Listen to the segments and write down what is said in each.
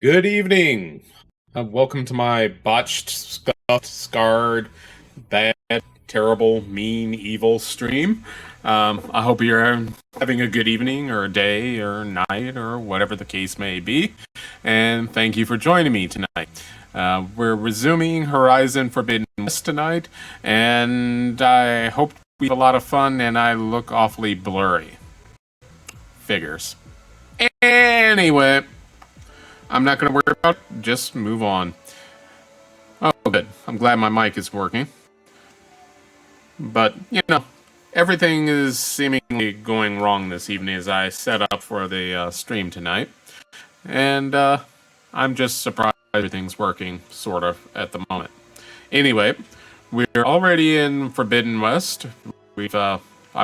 Good evening. Welcome to my botched, scuffed, scarred, bad, terrible, mean, evil stream. I hope you're having a good evening or day or night or whatever the case may be. And thank you for joining me tonight. We're resuming Horizon Forbidden West tonight, and I hope we have a lot of fun and I look awfully blurry. Figures. Anyway, I'm not going to worry about it. Just move on. Oh, good. I'm glad my mic is working. But, everything is seemingly going wrong this evening as I set up for the stream tonight. And I'm just surprised everything's working, sort of, at the moment. Anyway, we're already in Forbidden West. I've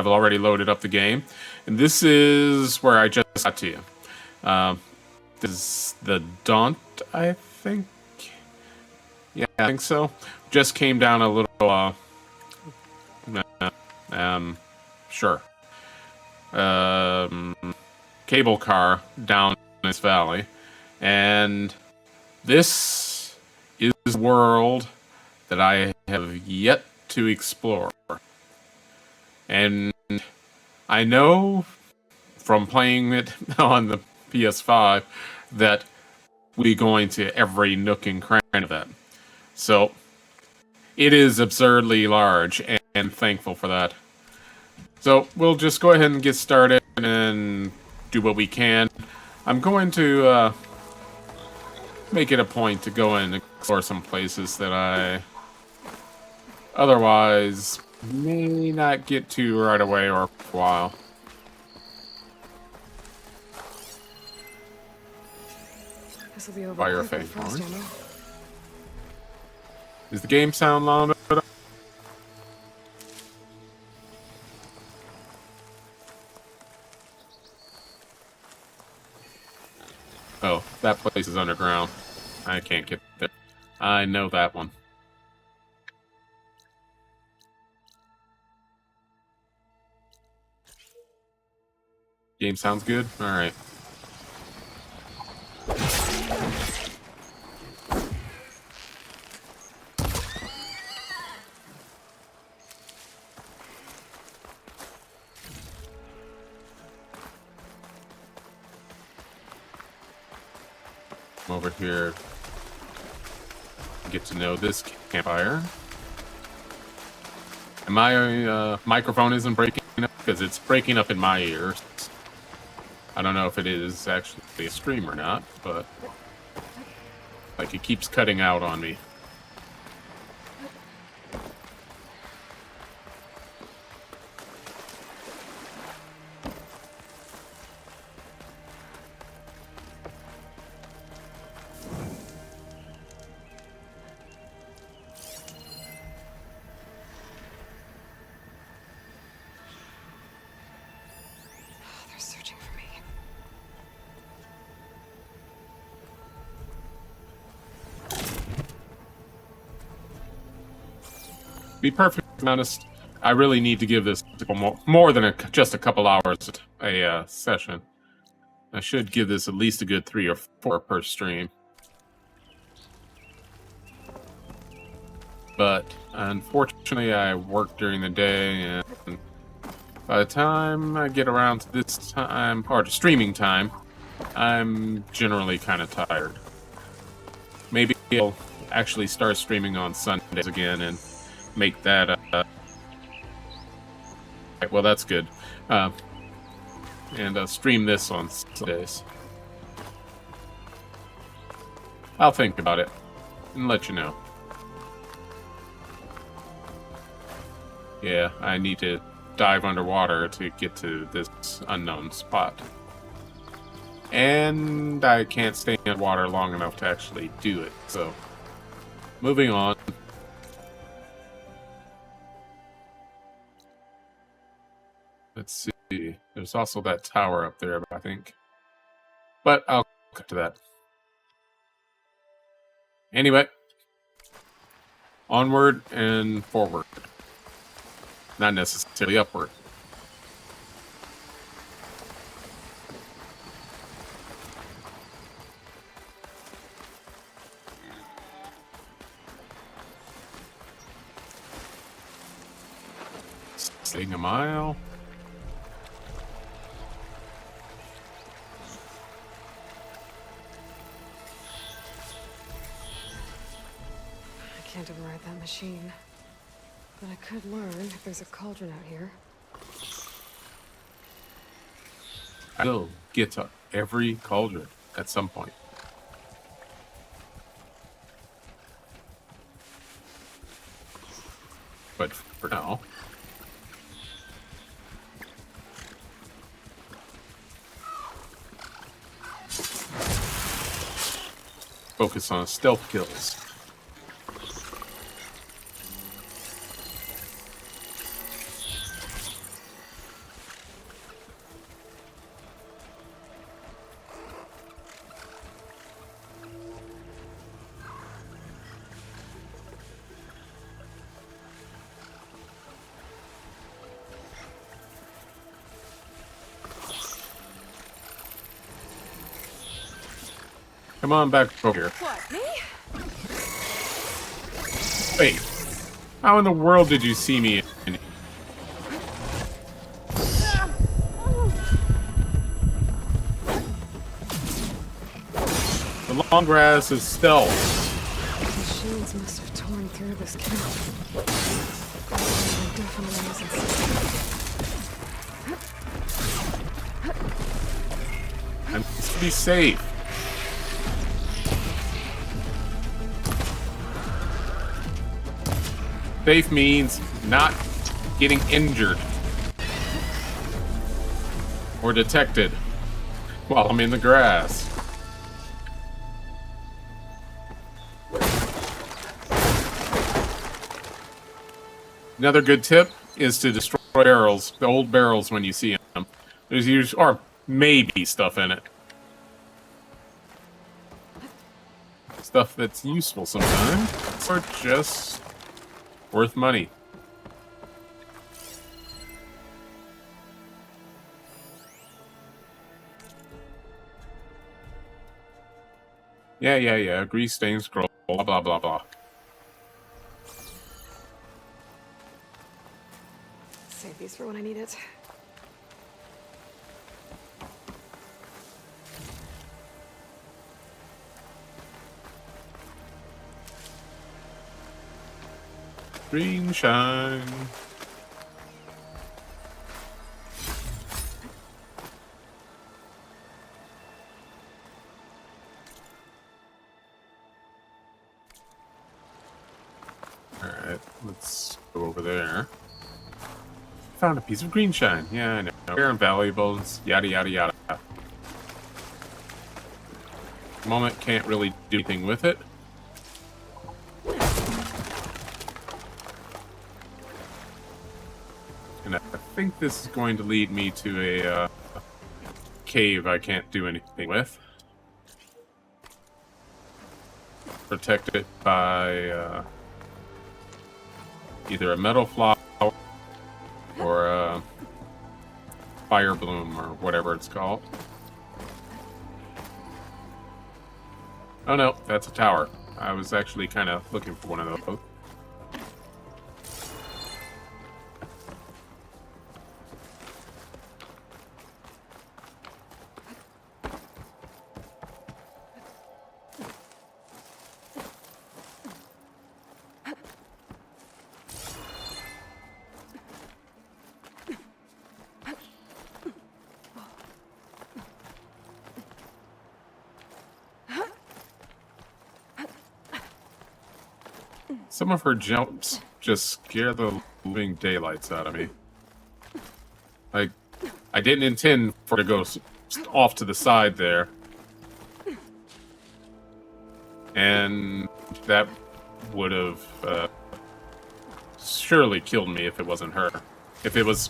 already loaded up the game. And this is where I just got to you. This is the Daunt, I think. Yeah, I think so. Just came down a little, sure. Cable car down this valley. And this is a world that I have yet to explore. And I know from playing it on the PS5 that we'll be going to every nook and cranny of that. So it is absurdly large, and thankful for that. So we'll just go ahead and get started and do what we can. I'm going to make it a point to go and explore some places that I otherwise may not get to right away or for a while. Fire fake horn. Is the game sound loud? Oh, that place is underground. I can't get there. I know that one. Game sounds good? Alright. Over here, get to know this campfire. And my microphone isn't breaking up because it's breaking up in my ears. I don't know if it is actually a stream or not, but like it keeps cutting out on me. Be perfectly honest, I really need to give this more than just a couple hours a session. I should give this at least a good 3 or 4 per stream. But unfortunately, I work during the day, and by the time I get around to this time, or to streaming time, I'm generally kind of tired. Maybe I'll actually start streaming on Sundays again and make that. Well, that's good. And stream this on Sundays. I'll think about it and let you know. Yeah, I need to dive underwater to get to this unknown spot. And I can't stay in water long enough to actually do it, so moving on. Let's see. There's also that tower up there, I think. But I'll cut to that. Anyway, onward and forward. Not necessarily upward. Staying a mile. I can't override that machine. But I could learn if there's a cauldron out here. I will get to every cauldron at some point. But for now, focus on stealth kills. Come on back over here. What, me? Wait. How in the world did you see me? The long grass is stealth. Machines must have torn through this camp. There definitely isn't. I'm supposed to be safe. Safe means not getting injured or detected while I'm in the grass. Another good tip is to destroy barrels, the old barrels, when you see them. There's usually, or maybe stuff in it. Stuff that's useful sometimes, or just worth money. Yeah. Grease stains scroll, blah, blah, blah, blah. Save these for when I need it. Green shine. Alright, let's go over there. Found a piece of green shine. Yeah, I know. Rare and valuables, yada yada yada. Moment, can't really do anything with it. And I think this is going to lead me to a cave I can't do anything with. Protected by either a metal flower or fire bloom or whatever it's called. Oh no, that's a tower. I was actually kind of looking for one of those. Some of her jumps just scare the living daylights out of me. Like, I didn't intend for it to go off to the side there. And that would have surely killed me if it wasn't her. If it was,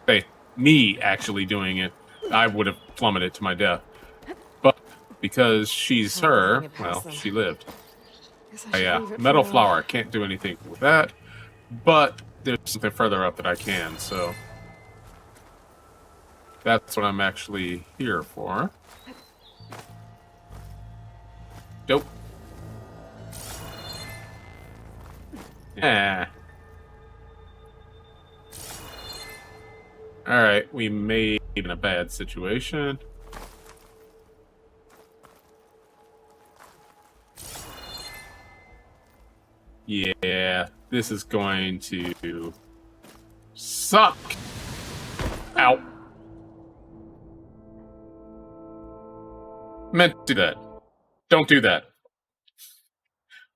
say, me actually doing it, I would have plummeted to my death. But because she's her, well, she lived. Yeah, metal flower. Can't do anything with that, but there's something further up that I can, so that's what I'm actually here for. Dope. Yeah. Alright, we may be in a bad situation. Yeah, this is going to suck. Ow. Meant to do that. Don't do that.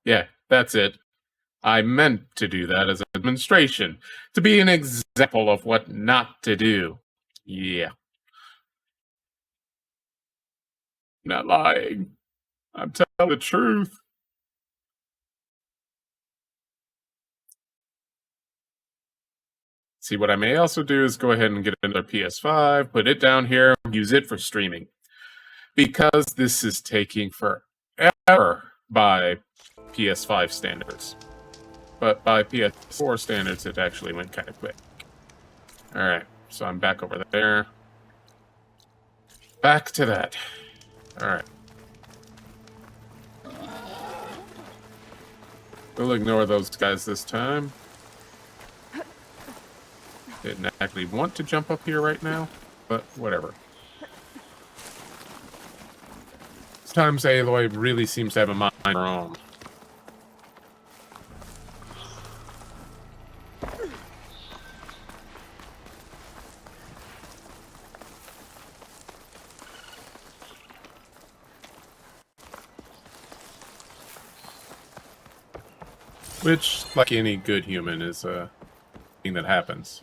Yeah, that's it. I meant to do that as a demonstration. To be an example of what not to do. Yeah. Not lying. I'm telling the truth. See, what I may also do is go ahead and get another PS5, put it down here, use it for streaming. Because this is taking forever by PS5 standards. But by PS4 standards, it actually went kind of quick. Alright, so I'm back over there. Back to that. Alright. We'll ignore those guys this time. Didn't actually want to jump up here right now, but whatever. Sometimes Aloy really seems to have a mind of her own. Which, like any good human, is a thing that happens.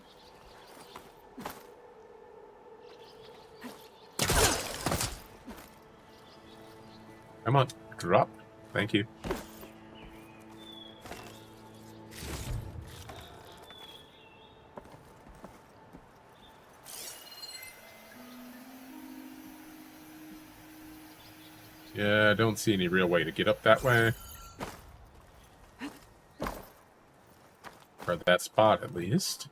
Come on, drop. Thank you. Yeah, I don't see any real way to get up that way. Or that spot, at least.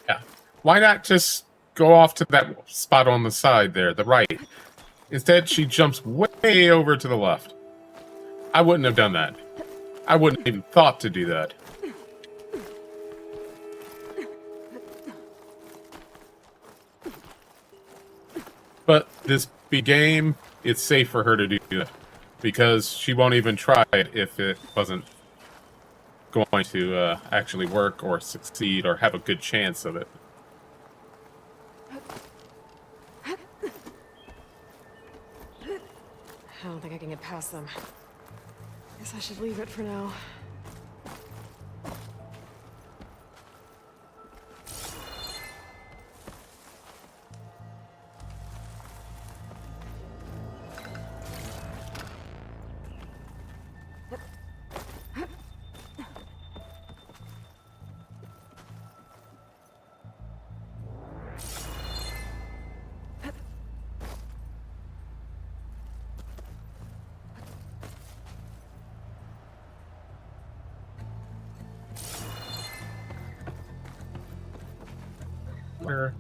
Yeah. Why not just go off to that spot on the side there, the right? Instead, she jumps way over to the left. I wouldn't have done that. I wouldn't even thought to do that. But this game, it's safe for her to do that. Because she won't even try it if it wasn't going to actually work or succeed or have a good chance of it. I don't think I can get past them. Guess I should leave it for now. Where?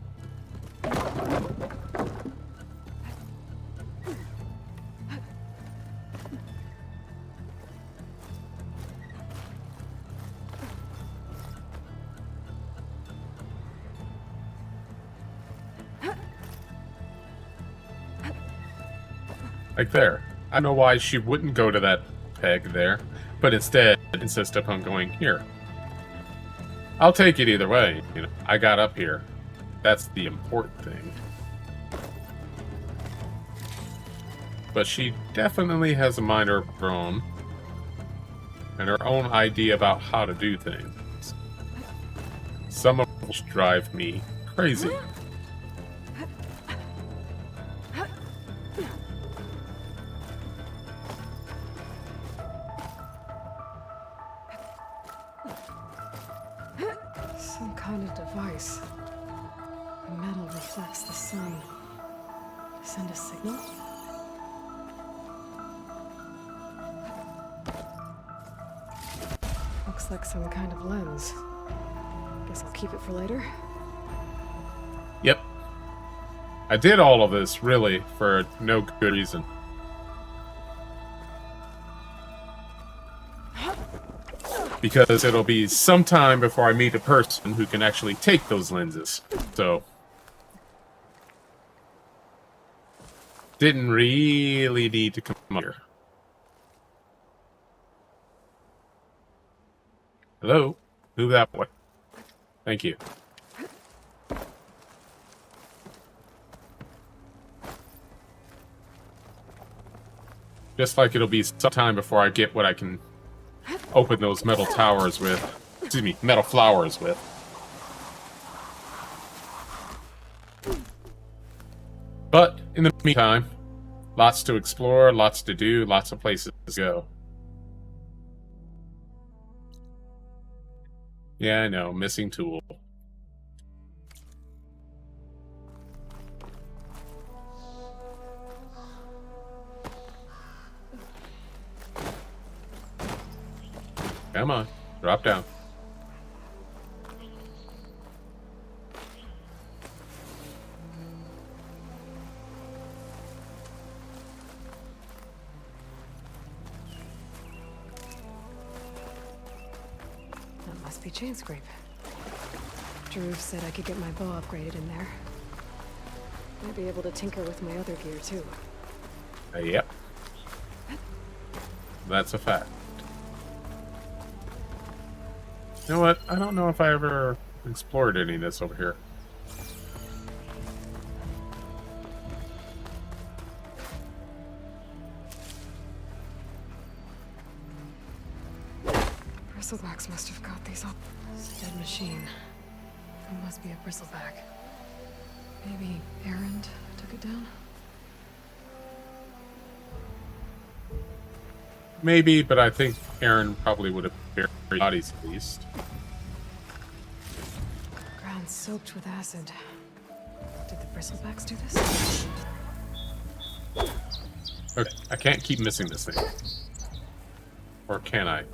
Like there. I don't know why she wouldn't go to that peg there, but instead insist upon going here. I'll take it either way. You know, I got up here. That's the important thing. But she definitely has a mind of her own, and her own idea about how to do things. Some of which drive me crazy. Some kind of device. The metal reflects the sun. Send a signal? Looks like some kind of lens. Guess I'll keep it for later. Yep. I did all of this, really, for no good reason. Because it'll be some time before I meet a person who can actually take those lenses. So, didn't really need to come here. Hello? Move that way. Thank you. Just like it'll be some time before I get what I can open those metal towers with. Excuse me, metal flowers with. But, in the meantime, lots to explore, lots to do, lots of places to go. Yeah, I know, missing tool. Come on, drop down. That must be chain scrape. Drew said I could get my bow upgraded in there. Might be able to tinker with my other gear too. Yep. That's a fact. You know what? I don't know if I ever explored any of this over here. Bristlebacks must have got these up. It's a dead machine. It must be a bristleback. Maybe Erend took it down? Maybe, but I think Aaron probably would have buried bodies at least. Ground soaked with acid. Did the bristlebacks do this? Okay, I can't keep missing this thing. Or can I?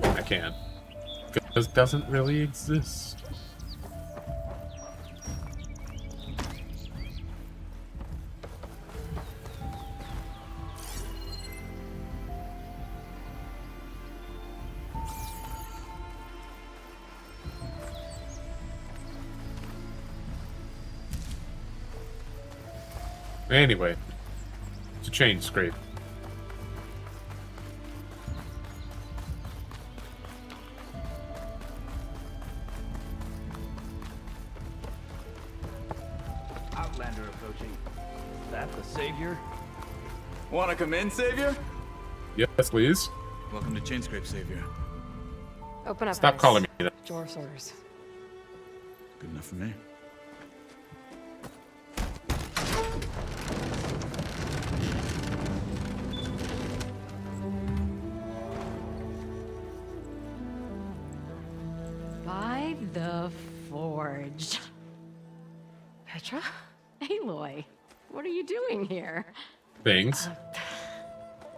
I can. Because it doesn't really exist. Anyway, it's a chain scrape. Outlander approaching. Is that the Savior? Wanna come in, Savior? Yes, please. Welcome to Chainscrape, Savior. Open up. Stop calling me that. Dwarf's orders. Good enough for me. By the Forge. Petra? Aloy, what are you doing here? Things.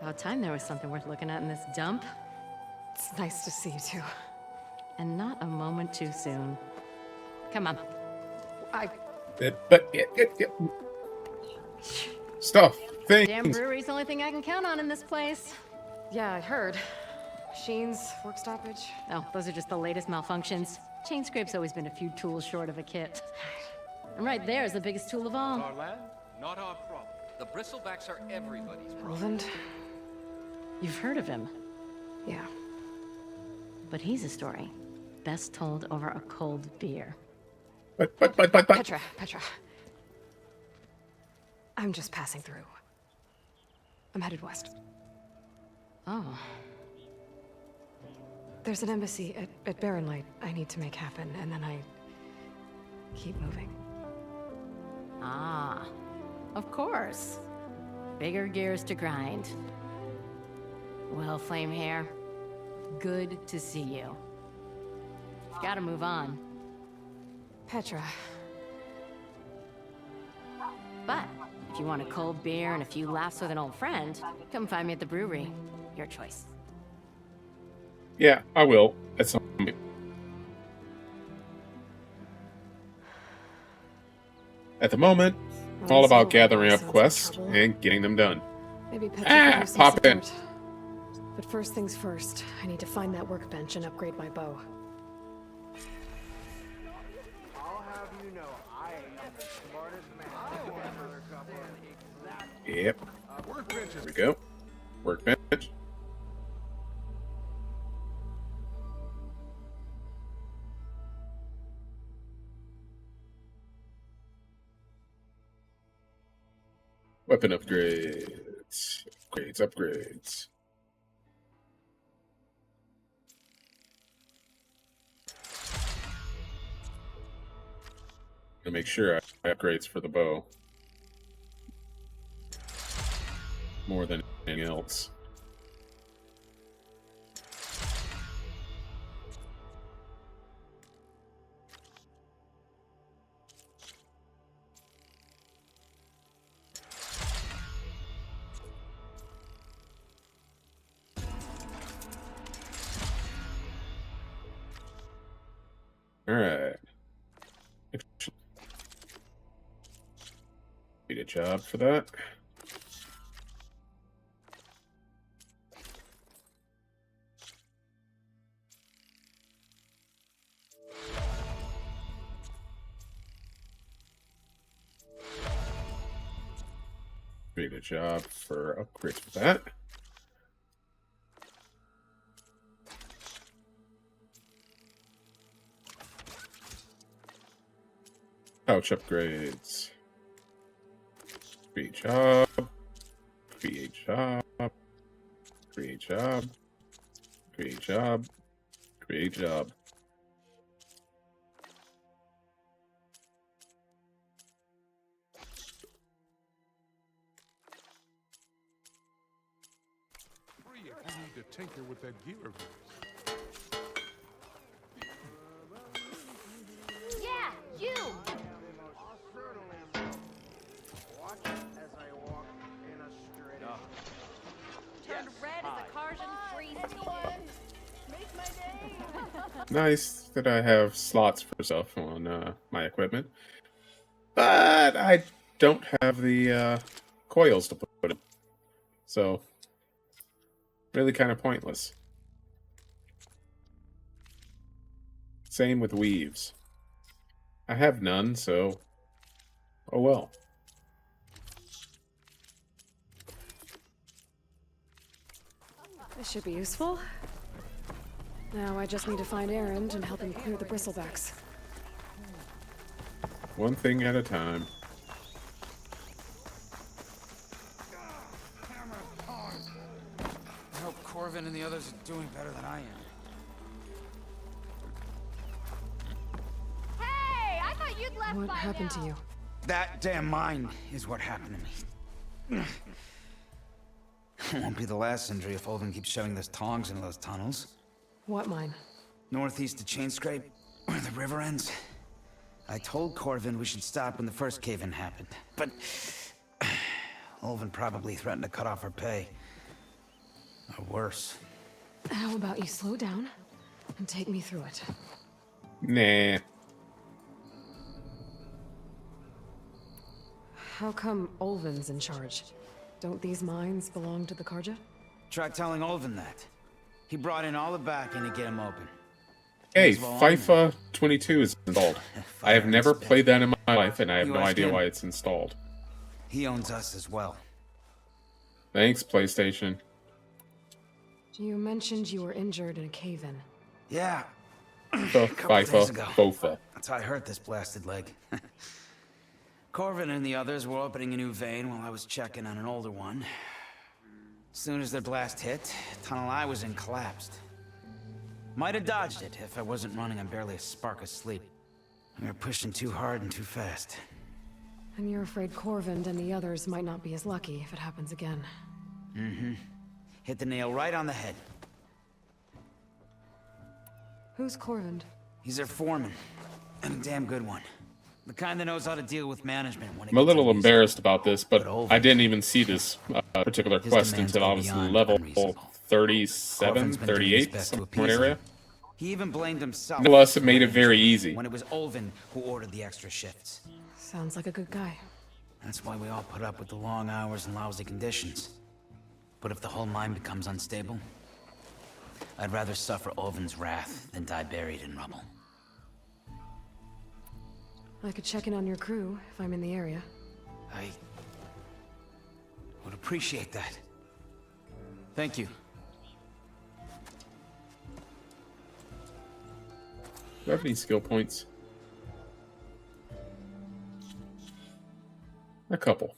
About time there was something worth looking at in this dump. It's nice to see you too. And not a moment too soon. Come on, Stuff. Damn Things. brewery's the only thing I can count on in this place. Yeah, I heard. Machines, work stoppage. Oh, those are just the latest malfunctions. Chain scrape's always been a few tools short of a kit. And right there is the biggest tool of all. Our land, not our problem. The bristlebacks are everybody's problem. Ulvund? You've heard of him, Yeah. but he's a story best told over a cold beer. But. Petra. I'm just passing through. I'm headed west. Oh, There's an embassy at Barren Light I need to make happen, and then I keep moving. ah, of course. Bigger gears to grind. Well, Flame Hair, good to see you. Gotta move on. Petra. But if you want a cold beer and a few laughs with an old friend, come find me at the brewery. Your choice. Yeah, I will. At some point. At the moment, it's all about gathering up quests and getting them done. Maybe Petra can use some Pop in. support. But first things first, I need to find that workbench and upgrade my bow. I'll have you know, I am the smartest man. Another couple of Yep. There we go. Workbench. Weapon upgrades. Upgrades. To make sure I upgrades for the bow. More than anything else. Alright. Need a job for that. Create a job for upgrades for that. Pouch upgrades. Create job. Create job. Create job. Create job. Create job. I need to tinker with that gear of yours. Yeah, you! I'll certainly so. Watch as I walk in a straight Turned red as a Karjan freeze Make my day! Nice that I have slots for stuff on my equipment. But I don't have the coils to put in. So, really kind of pointless. Same with weaves. I have none, so oh well. This should be useful. Now I just need to find Erend and help him clear the bristlebacks. One thing at a time. I hope Corvin and the others are doing better than I am. Hey, I thought you'd left What by happened now. to you? That damn mine is what happened to me. It won't be the last injury if Ulvund keeps shoving those tongs into those tunnels. What mine? Northeast of Chainscrape, where the river ends. I told Corvin we should stop when the first cave-in happened, but Ulvund probably threatened to cut off her pay. Or worse. How about you slow down and take me through it? Nah. How come Ulvund's in charge? Don't these mines belong to the Karja? Try telling Ulvund that. He brought in all the backing to get him open. Hey, As well I know. FIFA 22 is installed. I have never Respect. played that in my life, and I have no US idea kid. why it's installed. He owns us as well. Thanks, PlayStation. You mentioned you were injured in a cave-in. Yeah, FIFA, days ago. FOFA. that's how I hurt this blasted leg. Corvin and the others were opening a new vein while I was checking on an older one. As soon as their blast hit, the tunnel I was in collapsed. Might have dodged it if I wasn't running on barely a spark of sleep. We were pushing too hard and too fast. And you're afraid Corvin and the others might not be as lucky if it happens again. Mm-hmm. Hit the nail right on the head. Who's Corvin? He's their foreman, and a damn good one. The kind that knows how to deal with management when it I'm a gets little uneasy. embarrassed about this, but But I didn't even see this particular His quest demands until I go was beyond level unreasonable. 37, Corvin's been doing his 38, best to somewhere appease area. him. He even blamed himself. Nonetheless, it made it for very injury easy. When it was Ulvund who ordered the extra shifts. Sounds like a good guy. That's why we all put up with the long hours and lousy conditions. But if the whole mine becomes unstable, I'd rather suffer Ulvund's wrath than die buried in rubble. I could check in on your crew if I'm in the area. I would appreciate that. Thank you. Do I have any skill points? A couple.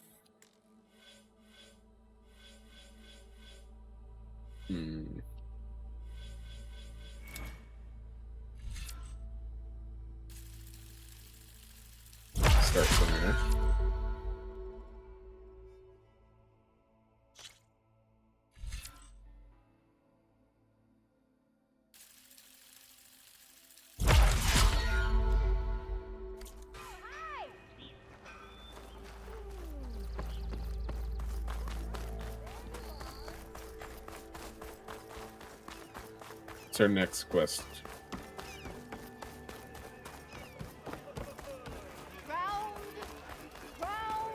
Start somewhere. What's our next quest? Round, round.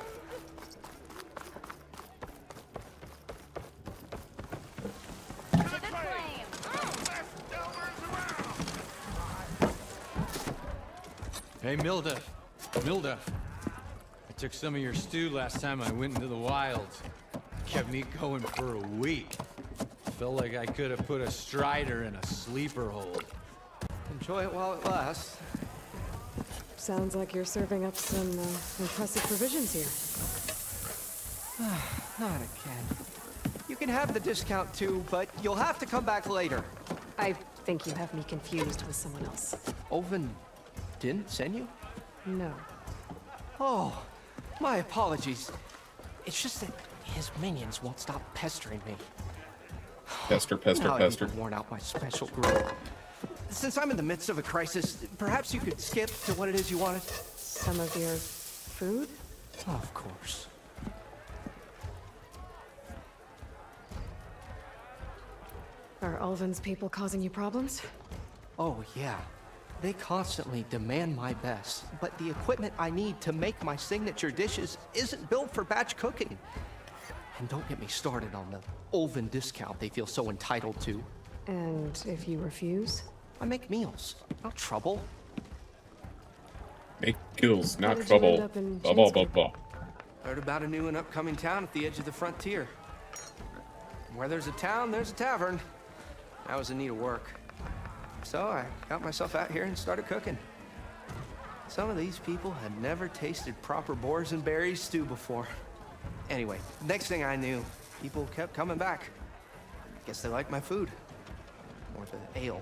To the flame. Hey, Milda. Milda. I took some of your stew last time I went into the wilds. Kept me going for a week. Felt like I could have put a strider in a sleeper hold. Enjoy it while it lasts. Sounds like you're serving up some impressive provisions here. Not again. You can have the discount too, but you'll have to come back later. I think you have me confused with someone else. Ulvund didn't send you? No. Oh, my apologies. It's just that his minions won't stop pestering me. Pester, pester, Now I've pester. even worn out my special group. Since I'm in the midst of a crisis, perhaps you could skip to what it is you wanted? Some of your food? Of course. Are Ulvund's people causing you problems? Oh, yeah. They constantly demand my best, but the equipment I need to make my signature dishes isn't built for batch cooking. And don't get me started on the Ulvund discount they feel so entitled to. And if you refuse? I make meals, not trouble. Make kills, not did you end trouble. up in Blah, blah, chain blah, school? blah. Heard about a new and upcoming town at the edge of the frontier. Where there's a town, there's a tavern. I was in need of work. So I got myself out here and started cooking. Some of these people had never tasted proper boars and berries stew before. Anyway, next thing I knew, people kept coming back. Guess they liked my food. Or the ale.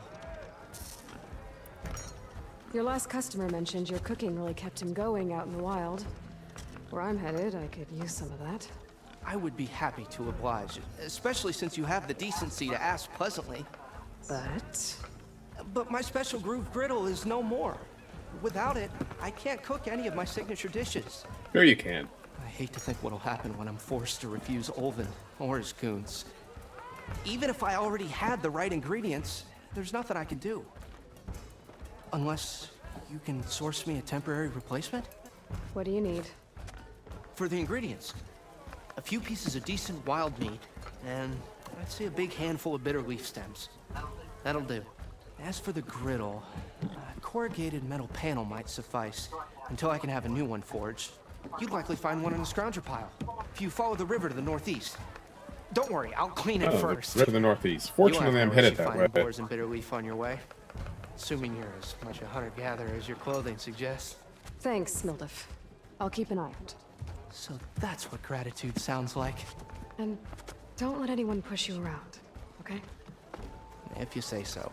Your last customer mentioned your cooking really kept him going out in the wild. Where I'm headed, I could use some of that. I would be happy to oblige, especially since you have the decency to ask pleasantly. But my special groove griddle is no more. Without it, I can't cook any of my signature dishes. Sure you can. I hate to think what'll happen when I'm forced to refuse Ulvund or his goons. Even if I already had the right ingredients, there's nothing I can do. Unless you can source me a temporary replacement? What do you need? for the ingredients. A few pieces of decent wild meat, and I'd say a big handful of bitter leaf stems. That'll do. As for the griddle, a corrugated metal panel might suffice until I can have a new one forged. You'd likely find one in the scrounger pile if you follow the river to the northeast. Don't worry, I'll clean it first. Right to the northeast. Fortunately, I'm headed that way. Boars and bitter leaf on your way, assuming you're as much a hunter-gatherer as your clothing suggests. Thanks, Mildef. I'll keep an eye out. So that's what gratitude sounds like. And don't let anyone push you around, okay? If you say so.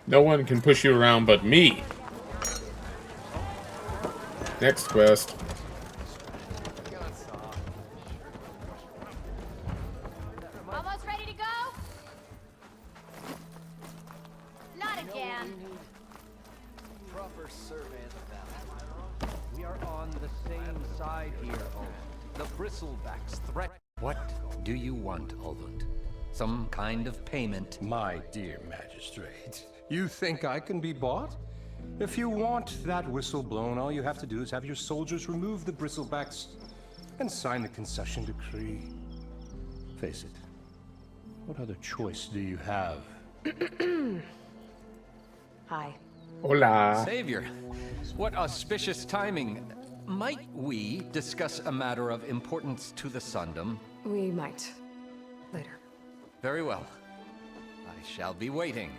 No one can push you around but me. Next quest. Almost ready to go? Not again. Proper survey of the valley. We are on the same side here, Ulvund. The bristlebacks threat. What do you want, Ulvund? Some kind of payment? My dear magistrate, you think I can be bought? If you want that whistle blown, all you have to do is have your soldiers remove the bristlebacks and sign the concession decree. Face it, what other choice do you have? Hi. Hola. Savior, what auspicious timing. Might we discuss a matter of importance to the Sundom? We might. Later. Very well. I shall be waiting.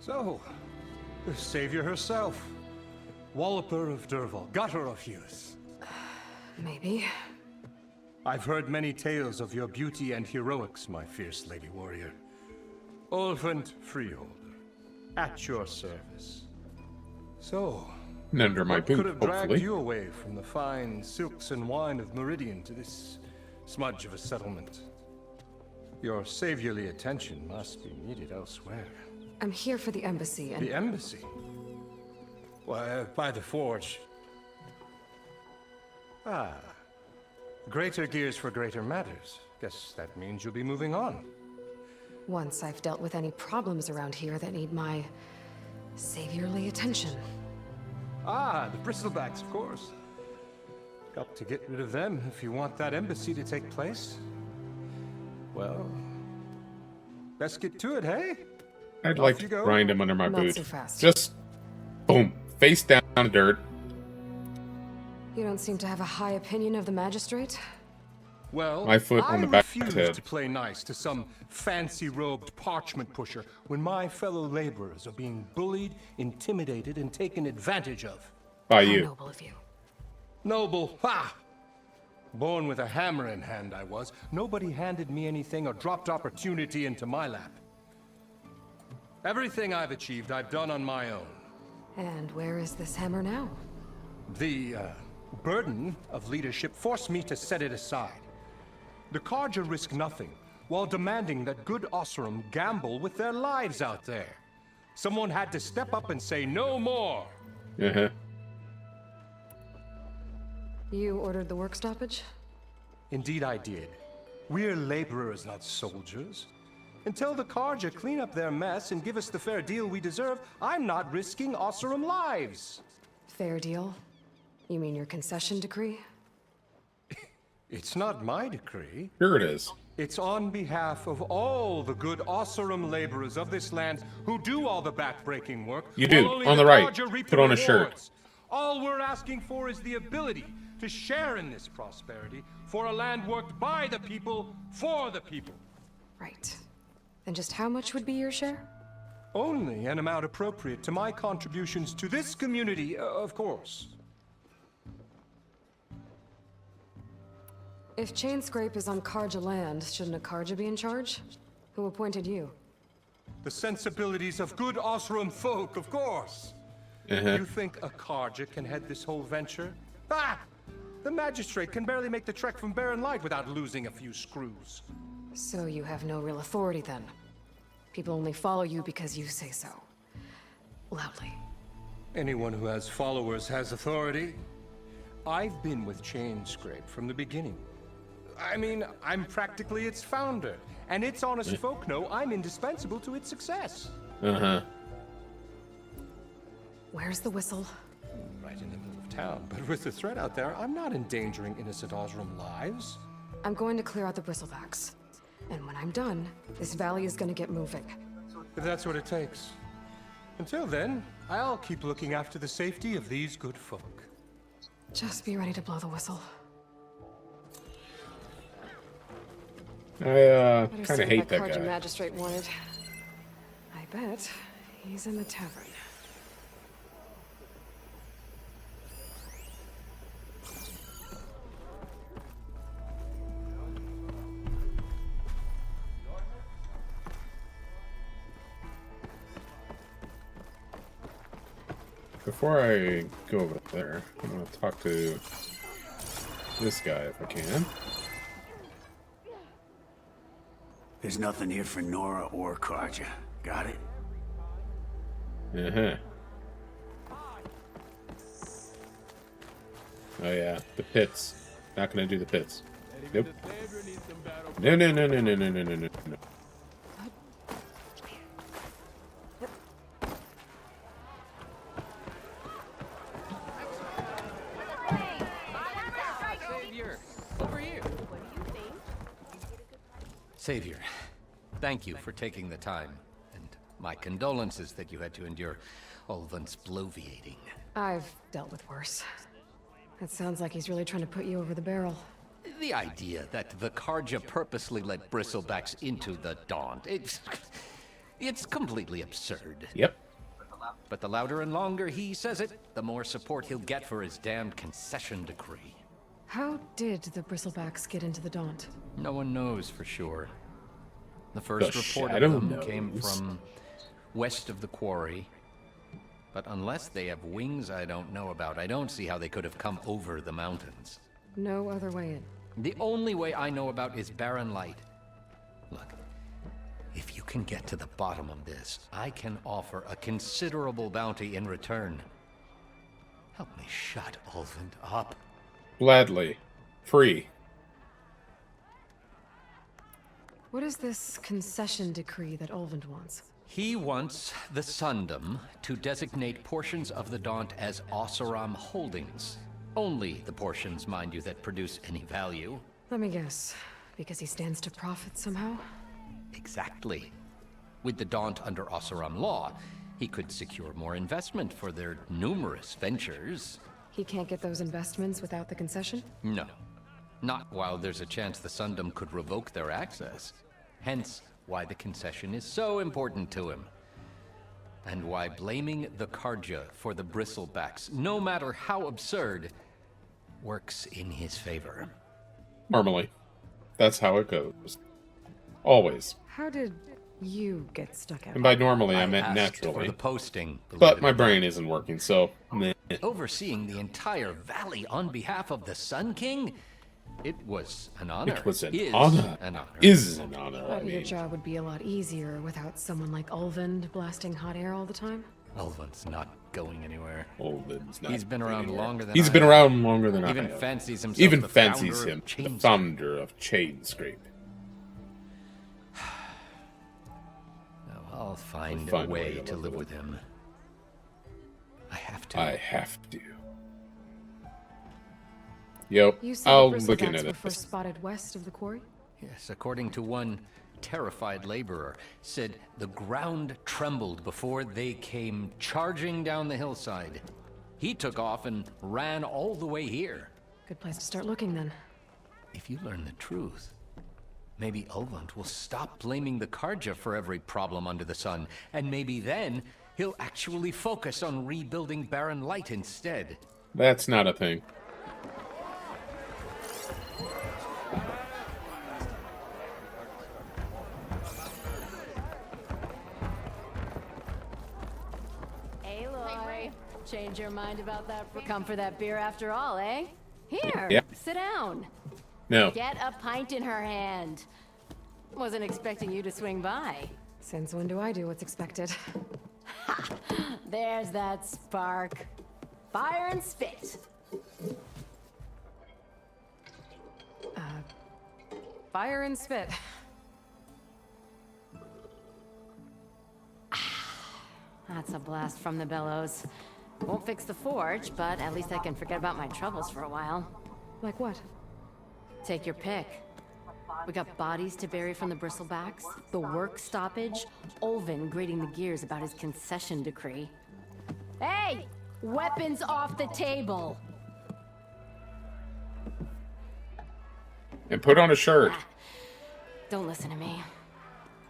So, the savior herself. Walloper of Derval, gutter of youth. Maybe. I've heard many tales of your beauty and heroics, my fierce lady warrior. Ulvund Freeholder, at your service. So, And under my what boot, could have dragged hopefully. you away from the fine silks and wine of Meridian to this smudge of a settlement? Your saviorly attention must be needed elsewhere. I'm here for the embassy and... The embassy? Why, by the forge. Ah. Greater gears for greater matters. Guess that means you'll be moving on. Once I've dealt with any problems around here that need my saviorly attention. Ah, the bristlebacks, of course. Got to get rid of them if you want that embassy to take place. Well, best get to it, hey? I'd Off like you to go. grind him under my Not boot. so fast. Just boom, face down in dirt. You don't seem to have a high opinion of the magistrate? Well, My foot on the back of his refuse head. to play nice to some fancy-robed parchment pusher when my fellow laborers are being bullied, intimidated, and taken advantage of. By How you. noble of you. Noble, ha! Born with a hammer in hand, I was. Nobody handed me anything or dropped opportunity into my lap. Everything I've achieved, I've done on my own. And where is this hammer now? The burden of leadership forced me to set it aside. The Carja risk nothing, while demanding that good Osseram gamble with their lives out there. Someone had to step up and say no more. Uh-huh. You ordered the work stoppage? Indeed I did. We're laborers, not soldiers. Until the Carja clean up their mess and give us the fair deal we deserve, I'm not risking Osseram lives. Fair deal? You mean your concession decree? It's not my decree. Here it is. It's on behalf of all the good Osseram laborers of this land who do all the back-breaking work. You do, while only on the right. Carja reap Put the on a shirt. rewards. All we're asking for is the ability to share in this prosperity for a land worked by the people, for the people. Right. And just how much would be your share? Only an amount appropriate to my contributions to this community, of course. If Chainscrape is on Carja land, shouldn't a Carja be in charge? Who appointed you? The sensibilities of good Osseram folk, of course. You think a Carja can head this whole venture? Ah! The magistrate can barely make the trek from Barren Light without losing a few screws. So you have no real authority then? People only follow you because you say so. Loudly. Anyone who has followers has authority. I've been with Chainscrape from the beginning. I mean, I'm practically its founder, and its honest folk know I'm indispensable to its success. Uh-huh. Where's the whistle? right in the middle of town. But with the threat out there, I'm not endangering innocent Osram lives. I'm going to clear out the bristlebacks. And when I'm done, this valley is gonna get moving. If that's what it takes. Until then, I'll keep looking after the safety of these good folk. Just be ready to blow the whistle. I kind of hate that Carja guy. magistrate wanted. I bet he's in the tavern. Before I go over there, I'm going to talk to this guy if I can. There's nothing here for Nora or Carja. Got it? Uh-huh. Oh yeah, the pits. Not gonna do the pits. Nope. No, no, no, no, no, no, no, no, no, no. Savior, over here. Savior, thank you for taking the time, and my condolences that you had to endure Ulvund's bloviating. I've dealt with worse. It sounds like he's really trying to put you over the barrel. The idea that the Carja purposely let bristlebacks into the Daunt, it's completely absurd. Yep. But the louder and longer he says it, the more support he'll get for his damned concession decree. How did the bristlebacks get into the Daunt? No one knows for sure. The first The report Shadow of them came knows. from west of the quarry. But unless they have wings I don't know about, I don't see how they could have come over the mountains. No other way in. The only way I know about is barren light. Look, if you can get to the bottom of this, I can offer a considerable bounty in return. Help me shut Ulvund up. Gladly. Free. What is this concession decree that Ulvund wants? He wants the Sundom to designate portions of the Daunt as Oseram holdings. Only the portions, mind you, that produce any value. Let me guess. Because he stands to profit somehow? Exactly. With the Daunt under Oseram law, he could secure more investment for their numerous ventures. He can't get those investments without the concession? No. Not while there's a chance the Sundom could revoke their access. Hence, why the concession is so important to him. And why blaming the Carja for the bristlebacks, no matter how absurd, works in his favor. Normally. That's how it goes. Always. How did you get stuck out? And by normally, I meant asked for naturally. the posting, believe But it my or brain not. isn't working, so... meh. Overseeing the entire valley on behalf of the Sun King? It was an honor. It was an Is honor. An honor. Is an honor, I But your mean. job would be a lot easier without someone like Ulvund blasting hot air all the time? Ulvund's not going anywhere. Ulvund's not He's been around anywhere. longer than He's I been have. around longer than Even I have. fancies himself Even the fancies founder him of the Chainscrape. founder of Chainscrape. No, I'll find I'll a way to live with him. I have to. I have to. Yep, You said I'll the look bristlebacks into were it. first spotted west of the quarry? Yes, according to one terrified laborer, said the ground trembled before they came charging down the hillside. He took off and ran all the way here. Good place to start looking then. If you learn the truth, maybe Ulvund will stop blaming the Carja for every problem under the sun, and maybe then he'll actually focus on rebuilding Barren Light instead. That's not a thing. Aloy, change your mind about that? Come for that beer after all, eh? Here, Yeah. sit down. No. Get a pint in her hand. Wasn't expecting you to swing by. Since when do I do what's expected? There's that spark. Fire and spit. Fire and spit. That's a blast from the bellows. Won't fix the forge, but at least I can forget about my troubles for a while. Like what? Take your pick. We got bodies to bury from the bristlebacks, the work stoppage, Ulvund grating the gears about his concession decree. Hey! Weapons off the table! And put on a shirt. Don't listen to me.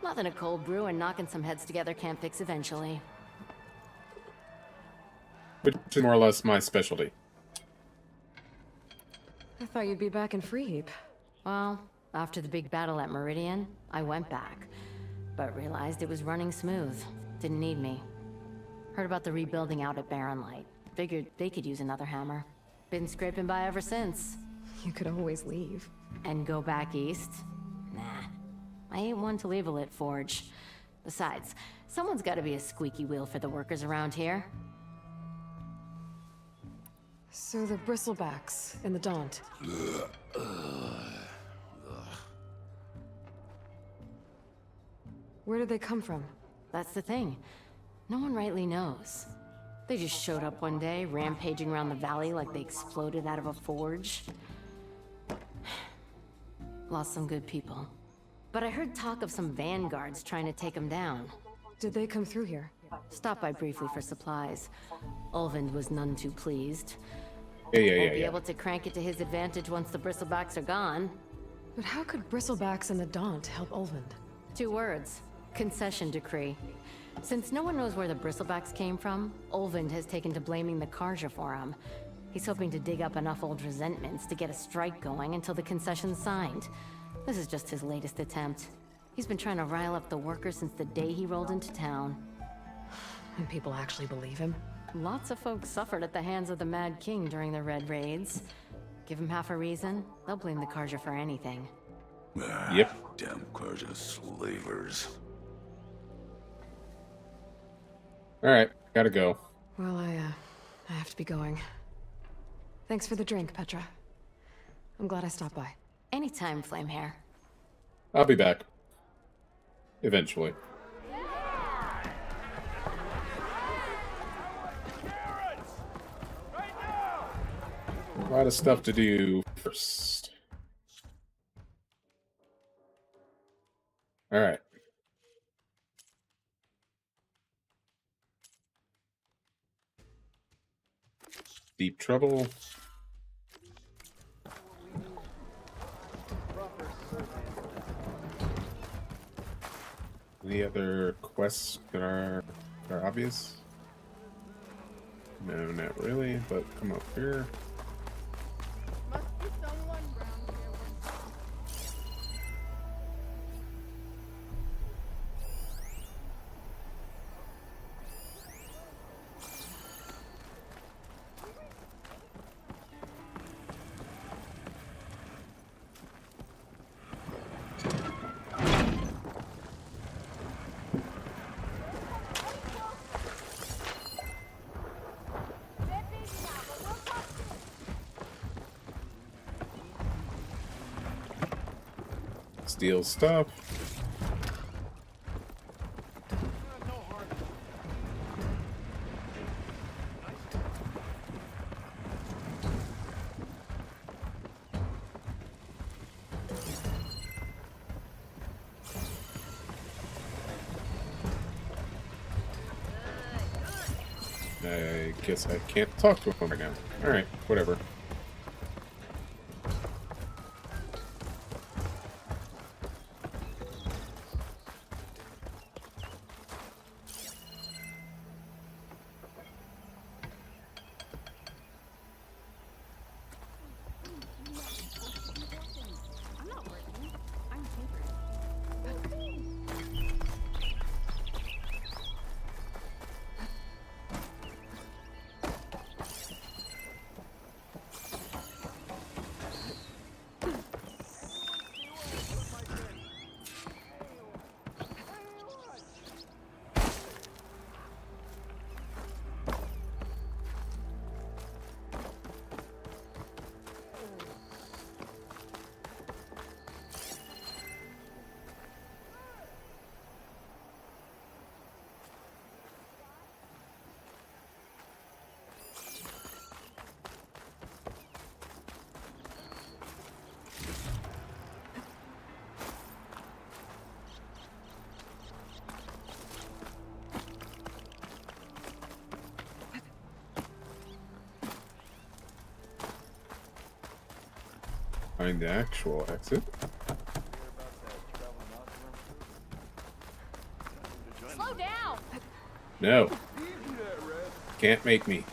Nothing a cold brew and knocking some heads together can't fix eventually. Which is more or less my specialty. I thought you'd be back in Freeheap. Well, after the big battle at Meridian, I went back. But realized it was running smooth. Didn't need me. Heard about the rebuilding out at Barren Light. Figured they could use another hammer. Been scraping by ever since. You could always leave. And go back east? Nah. I ain't one to leave a lit forge. Besides, someone's gotta be a squeaky wheel for the workers around here. So the bristlebacks and the Daunt. Where did they come from? That's the thing. No one rightly knows. They just showed up one day, rampaging around the valley like they exploded out of a forge. Lost some good people. But I heard talk of some vanguards trying to take them down. Did they come through here? Stopped by briefly for supplies. Ulvund was none too pleased. Yeah. Won't be able to crank it to his advantage once the bristlebacks are gone. But how could bristlebacks and the Daunt help Ulvund? 2 words. Concession decree. Since no one knows where the bristlebacks came from, Ulvund has taken to blaming the Karja for them. He's hoping to dig up enough old resentments to get a strike going until the concession's signed. This is just his latest attempt. He's been trying to rile up the workers since the day he rolled into town. And people actually believe him? Lots of folks suffered at the hands of the Mad King during the Red Raids. Give him half a reason, they'll blame the Karja for anything. Yep. Damn Karja slavers. Alright, gotta go. Well, I have to be going. Thanks for the drink, Petra. I'm glad I stopped by. Anytime, Flamehair. I'll be back. Eventually. A lot of stuff to do first. Alright. Deep trouble. Any other quests that are obvious? No, not really, but come up here. Must be someone around here. Steal stuff. I guess I can't talk to him right now. Alright, whatever. I'm not working. I'm tinkering. find the actual exit. Slow down! No. Can't make me.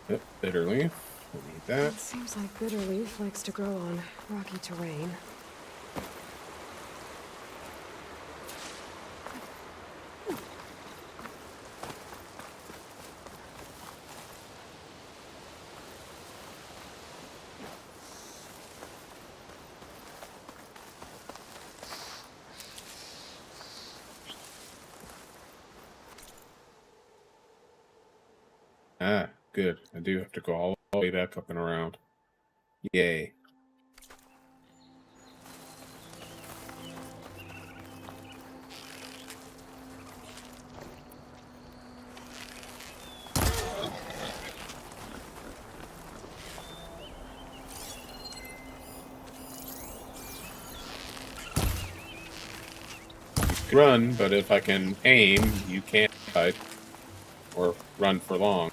Yep, bitter leaf. Don't need that. It seems like bitter leaf likes to grow on rocky terrain. Ah, good. I do have to go all the way back up and around. Yay. Run, but if I can aim, you can't hide or run for long.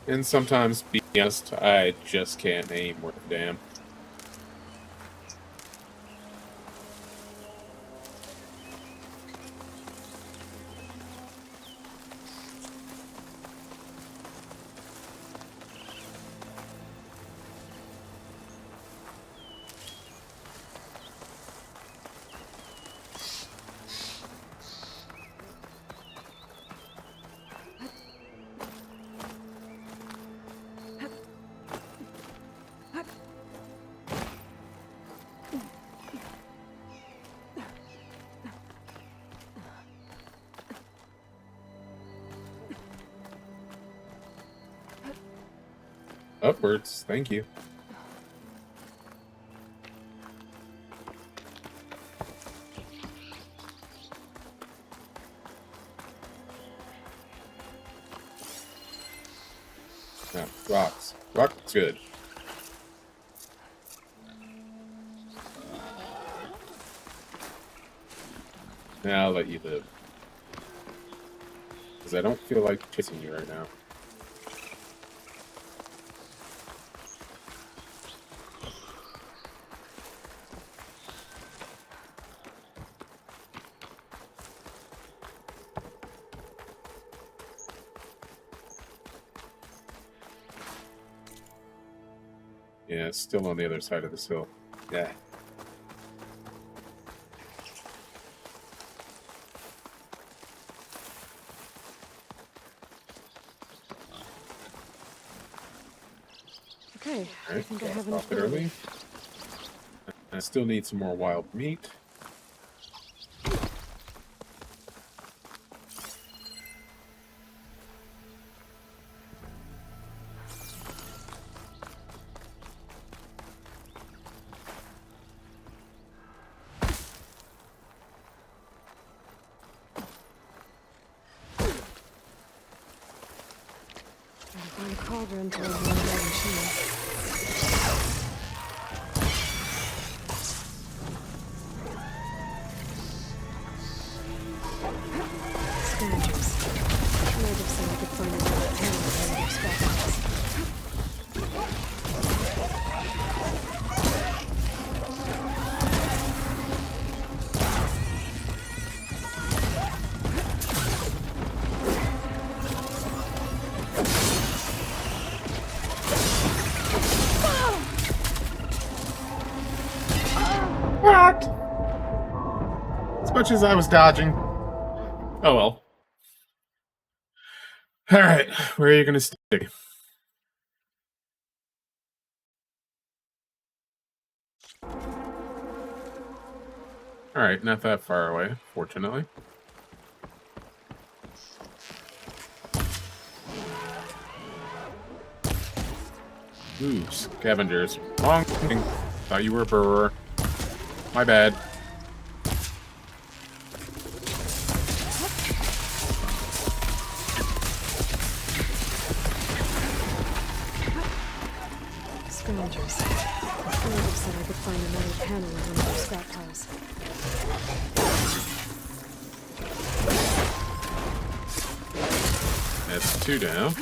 And sometimes, be honest, I just can't aim worth a damn. Upwards, thank you. Ah, rocks. Rocks, good. Now I'll let you live. Because I don't feel like chasing you right now. Yeah, it's still on the other side of this hill. Yeah. Okay, I Alright, think I have drop enough it food. early. I still need some more wild meat. Gotta find a cauldron to warm my machine. Scavengers. Native said I could find another panel in one of their scrap What? As much as I was dodging. Oh well. Alright, where are you gonna stay? Alright, not that far away, fortunately. Ooh, scavengers. Wrong thing. Thought you were a burrower. My bad. Scavengers. Native said I could find another panel in one of their scrap piles. That's 2 down.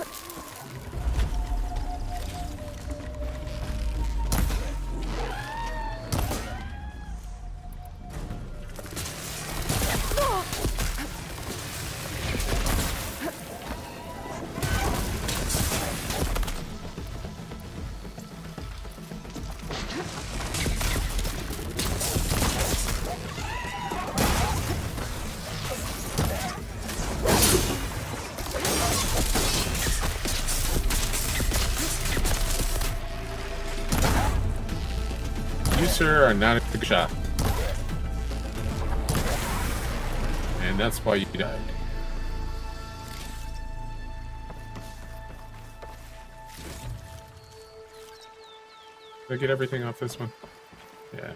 You, sir, are not a good shot. And that's why you died. Did I get everything off this one? Yeah.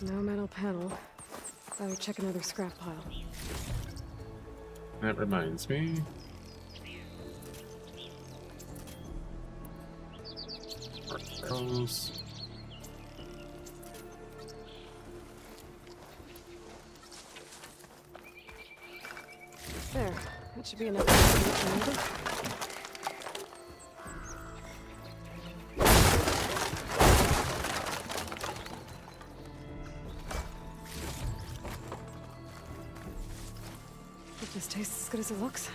No metal panel. Better check another scrap pile. That reminds me. Arrows. There. That should be enough to get you. If this tastes as good as it looks.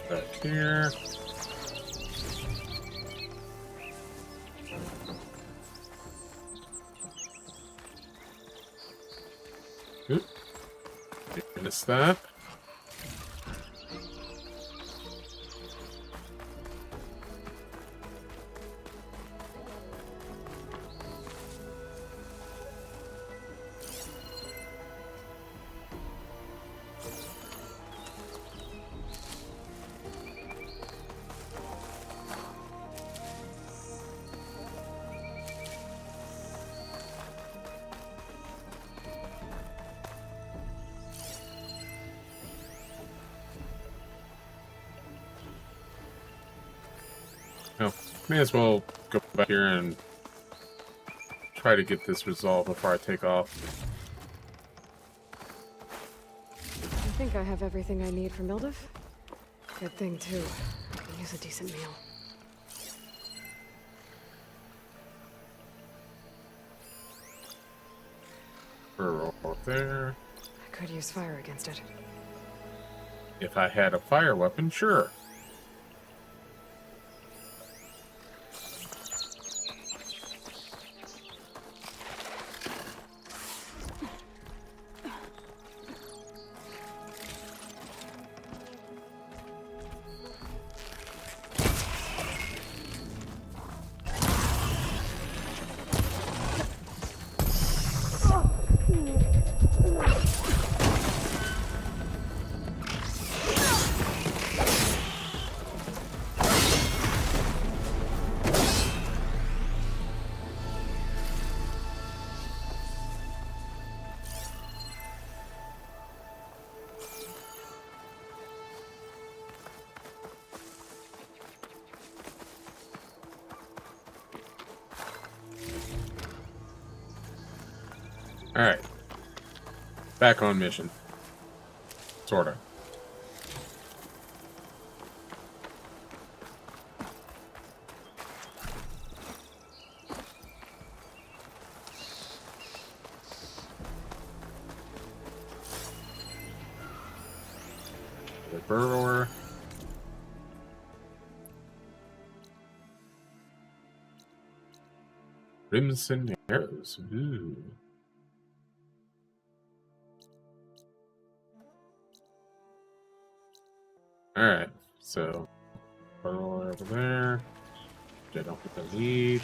Back here. Oop. Missed that. Oh, may as well go back here and try to get this resolved before I take off. I think I have everything I need for Mildev. Good thing, too. I can use a decent meal. Burrow there. I could use fire against it. If I had a fire weapon, sure. Alright. Back on mission. Sorta. The burrower. Crimson arrows. Ooh. Alright, so burrower over there. I don't think I need.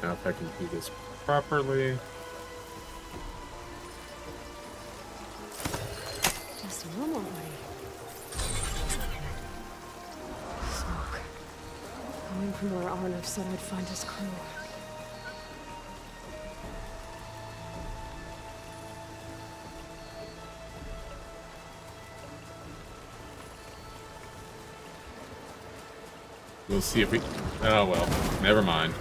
Now if I can do this properly. Just a moment, buddy. Smoke. Coming from where Arnav said I'd find his crew. We'll see if we... Oh, well. Never mind.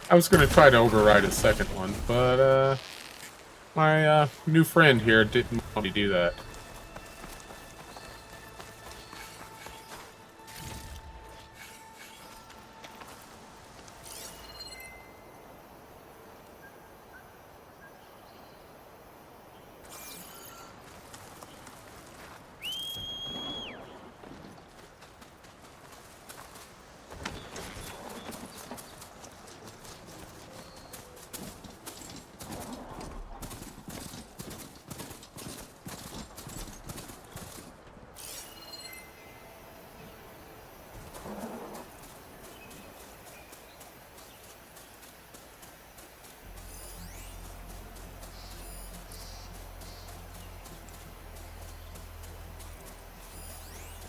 I was going to try to override a second one, but, my, new friend here didn't want me to do that.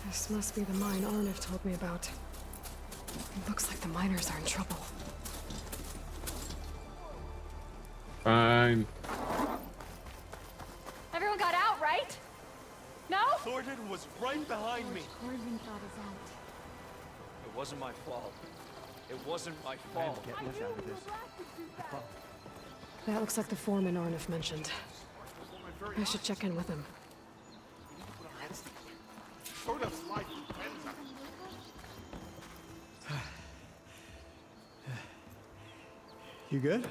This must be the mine Arnav told me about. It looks like the miners are in trouble. Fine. Everyone got out, right? No? Thornton was right behind me. Corbin got us out. It wasn't my fault. It wasn't my fault. That looks like the foreman Arnav mentioned. I should check in with him. You good?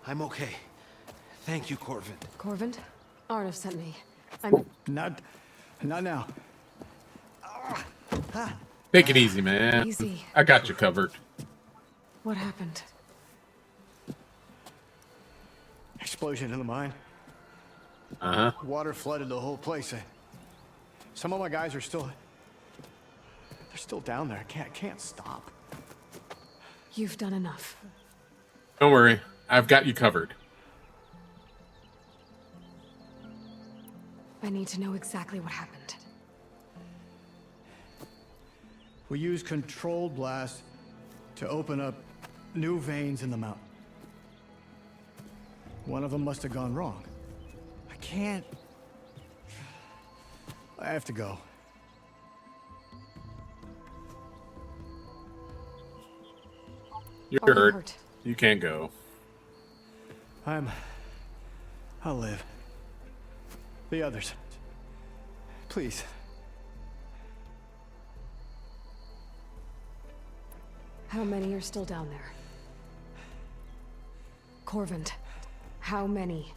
I'm okay. Thank you, Ulvund. Ulvund? Arnav sent me. Not now. Take it easy, man. Easy. I got you covered. What happened? Explosion in the mine. Uh-huh. Water flooded the whole place. Some of my guys are still... They're still down there. I can't stop. You've done enough. Don't worry. I've got you covered. I need to know exactly what happened. We used controlled blast to open up new veins in the mountain. One of them must have gone wrong. I can't... I have to go. You're hurt. You can't go. I'll live. The others. Please. How many are still down there? Ulvund, how many?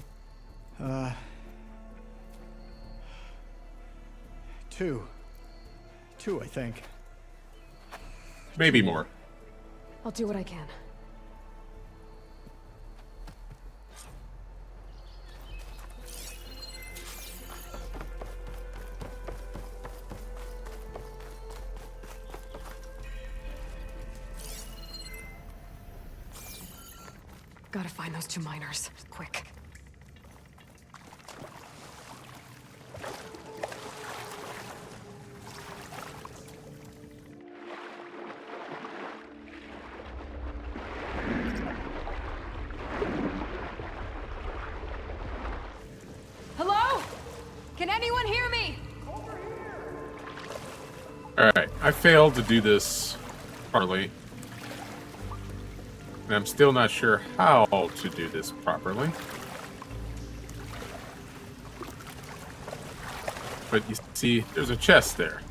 Two. Two, I think. Maybe more. I'll do what I can. Gotta find those two miners. Quick. Hello? Can anyone hear me? Alright, I failed to do this properly. And I'm still not sure how to do this properly. But you see, there's a chest there.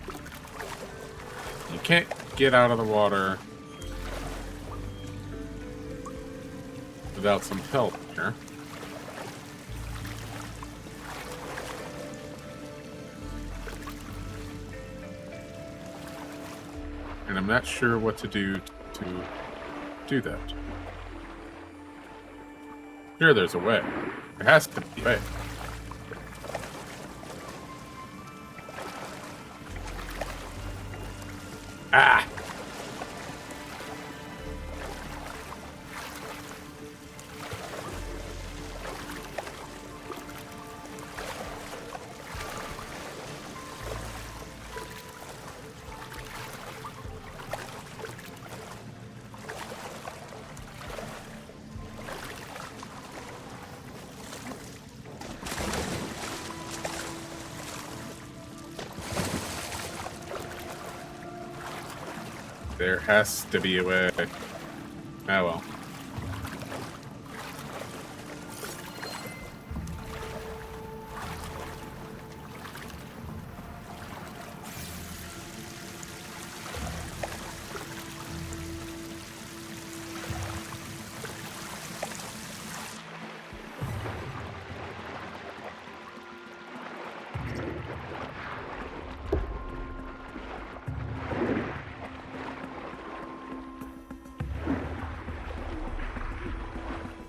You can't get out of the water without some help here. And I'm not sure what to do that. Sure, there's a way. There has to be a way. Ah! There has to be a way. Oh well.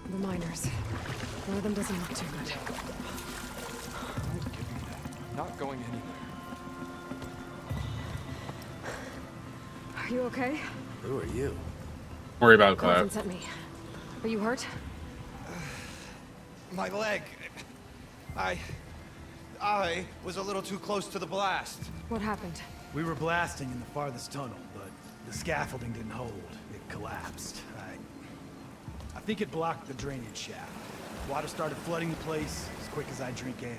The miners. One of them doesn't look too good. Not going anywhere. Are you okay? Who are you? Worry about Corvin that. sent me. Are you hurt? My leg. I was a little too close to the blast. What happened? We were blasting in the farthest tunnel, but the scaffolding didn't hold. It collapsed. I think it blocked the drainage shaft. Water started flooding the place as quick as I drink ale.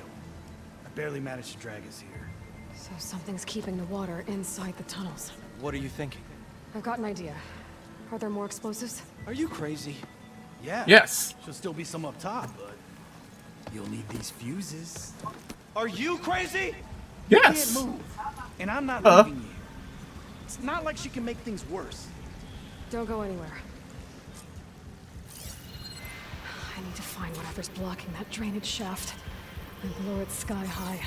I barely managed to drag us here. So something's keeping the water inside the tunnels. What are you thinking? I've got an idea. Are there more explosives? Are you crazy? Yeah. Yes. Should still be some up top, but you'll need these fuses. Are you crazy? Yes. You can't move, and I'm not leaving you. It's not like she can make things worse. Don't go anywhere. I need to find whatever's blocking that drainage shaft and blow it sky high.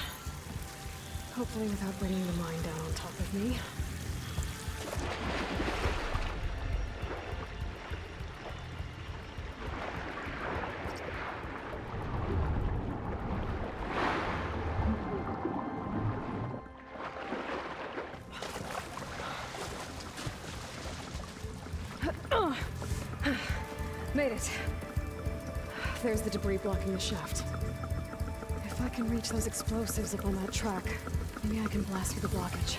Hopefully without bringing the mine down on top of me. Made it. There's the debris blocking the shaft. If I can reach those explosives up on that track, maybe I can blast through the blockage.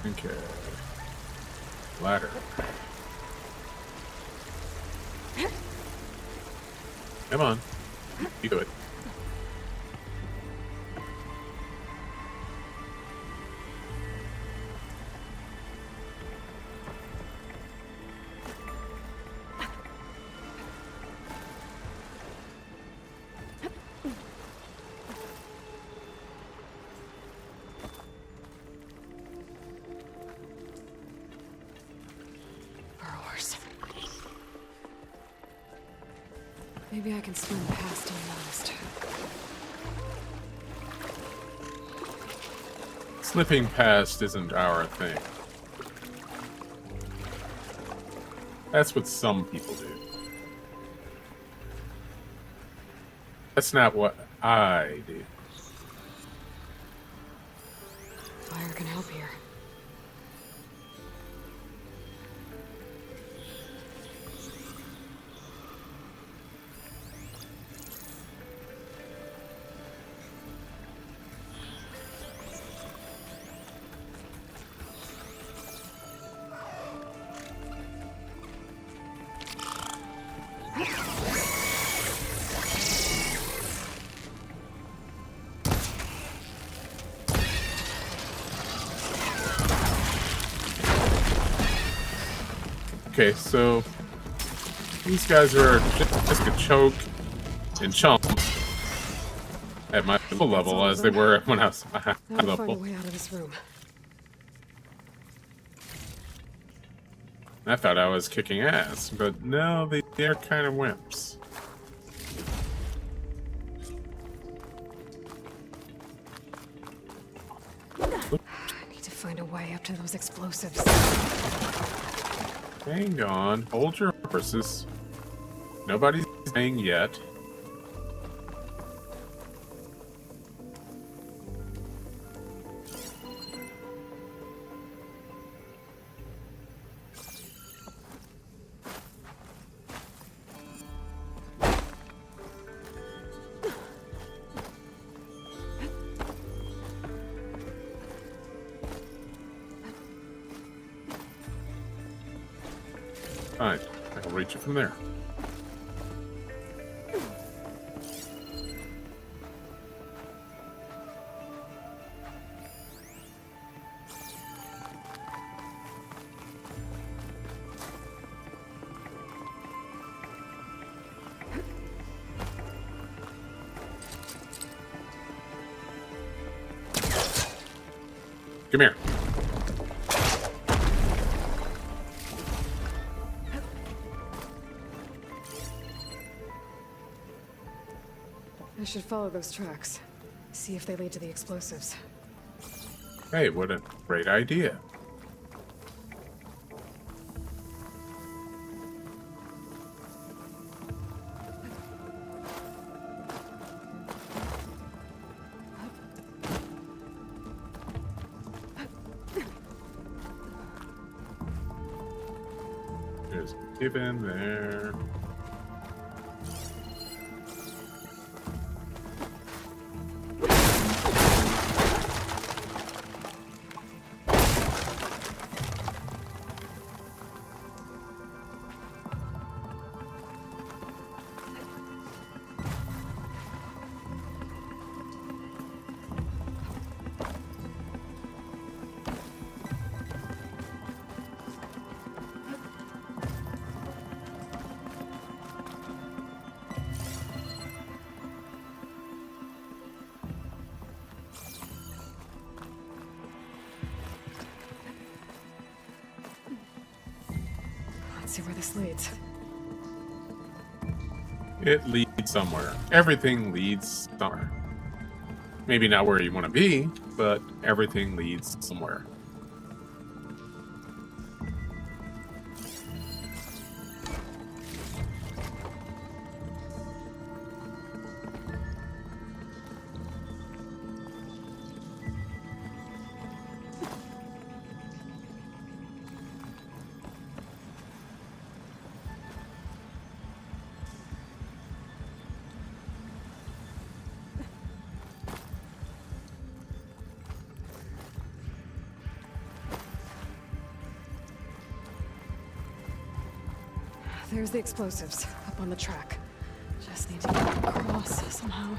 Okay. Ladder. Come on. You do it. Maybe I can swim past unnoticed. Slipping past isn't our thing. That's what some people do. That's not what I do. Fire can help here. Okay, so these guys are just a choke and chump. at my level as they were when I was at high Now to find a level. way out of this room. I thought I was kicking ass, but no, they're kind of wimps. I need to find a way up to those explosives. Hang on, hold your horses. Nobody's saying yet. Fine, I can reach it from there. Come here. I should follow those tracks. See if they lead to the explosives. Hey, what a great idea. Just give in there. Let's see where this leads. It leads somewhere. Everything leads somewhere. Maybe not where you want to be, but everything leads somewhere. There's the explosives, up on the track. Just need to get across somehow.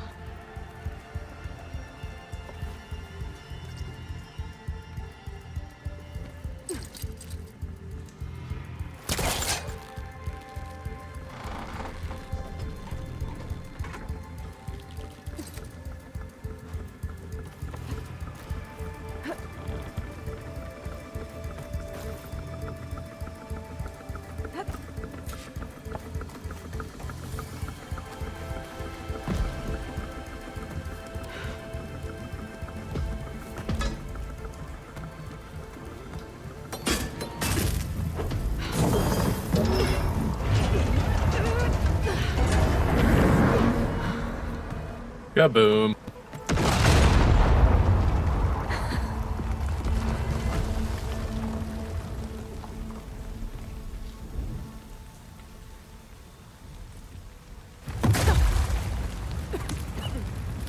Kaboom.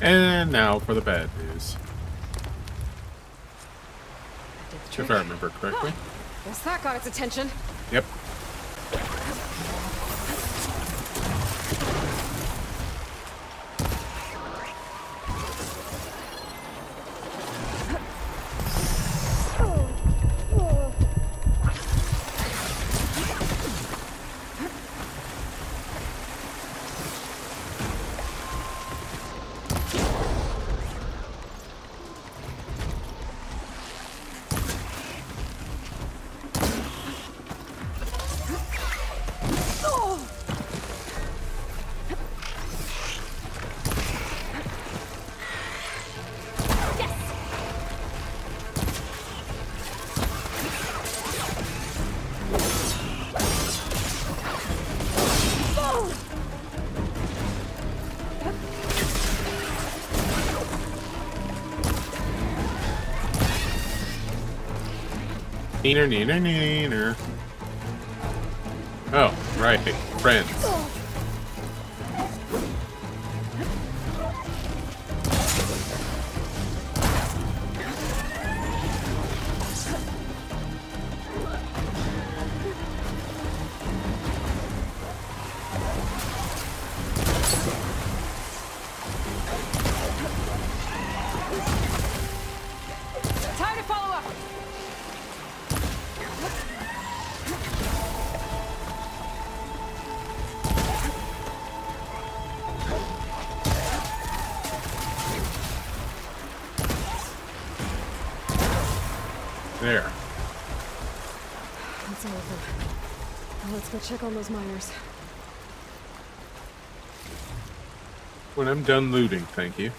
And now for the bad news. If I remember correctly. Guess that got its attention. Yep. Neener, neener, neener. Oh, right. Friends. Time to follow up. There. That's all of them. Now let's go check on those miners. When I'm done looting, thank you.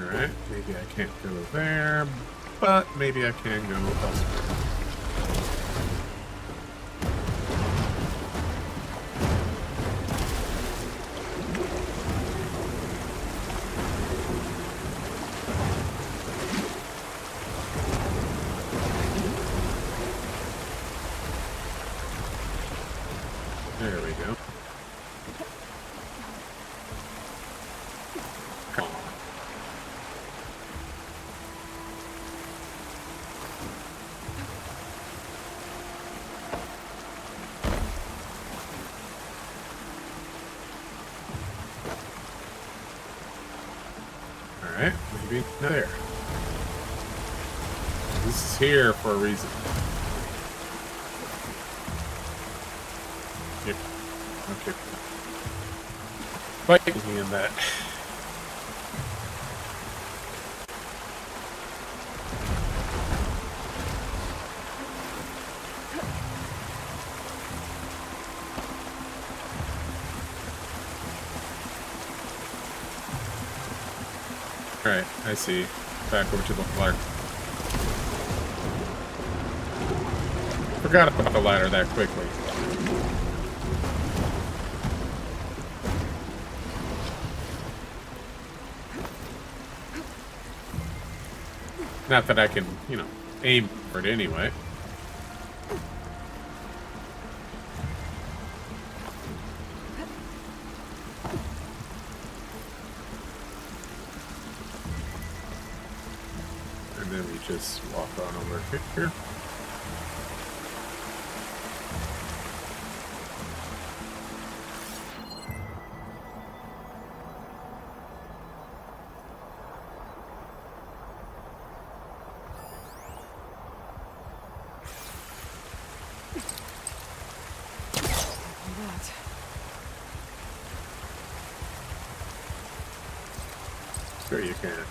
Alright, maybe I can't go there, but maybe I can go elsewhere. There we go. Come on. Alright, maybe there. This is here for a reason. Yep. Okay. Fight me in that. Alright, I see. Back over to the ladder. Forgot about the ladder that quickly. Not that I can, you know, aim for it anyway. And then we just walk on over here. Sure you can.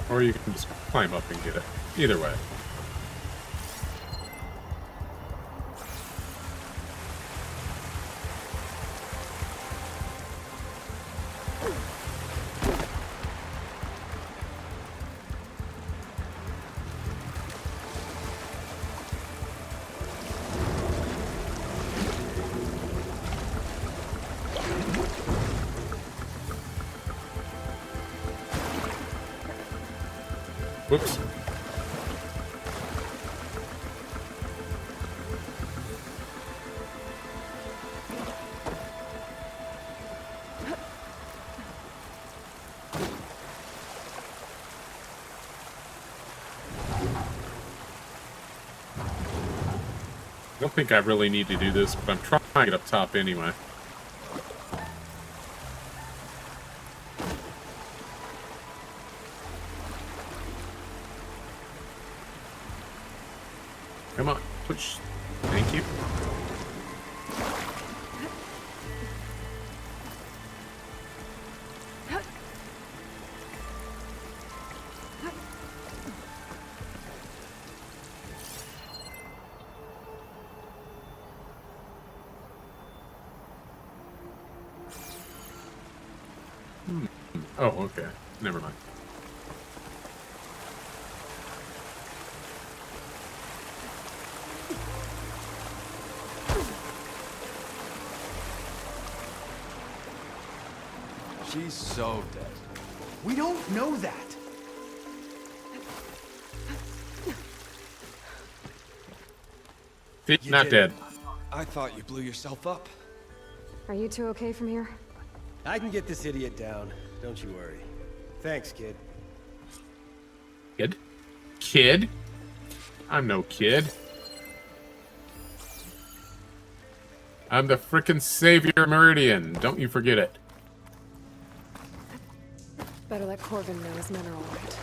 Or you can just climb up and get it. Either way. Whoops. don't think I really need to do this, but I'm trying to get up top anyway. Come on, push. Thank you. Oh, okay. Never mind. She's so dead. We don't know that. Not dead. I thought you blew yourself up. Are you two okay from here? I can get this idiot down. Don't you worry. Thanks, kid. Kid? Kid? I'm no kid. I'm the frickin' savior of Meridian. Don't you forget it. Better let Corvin know his men are all right.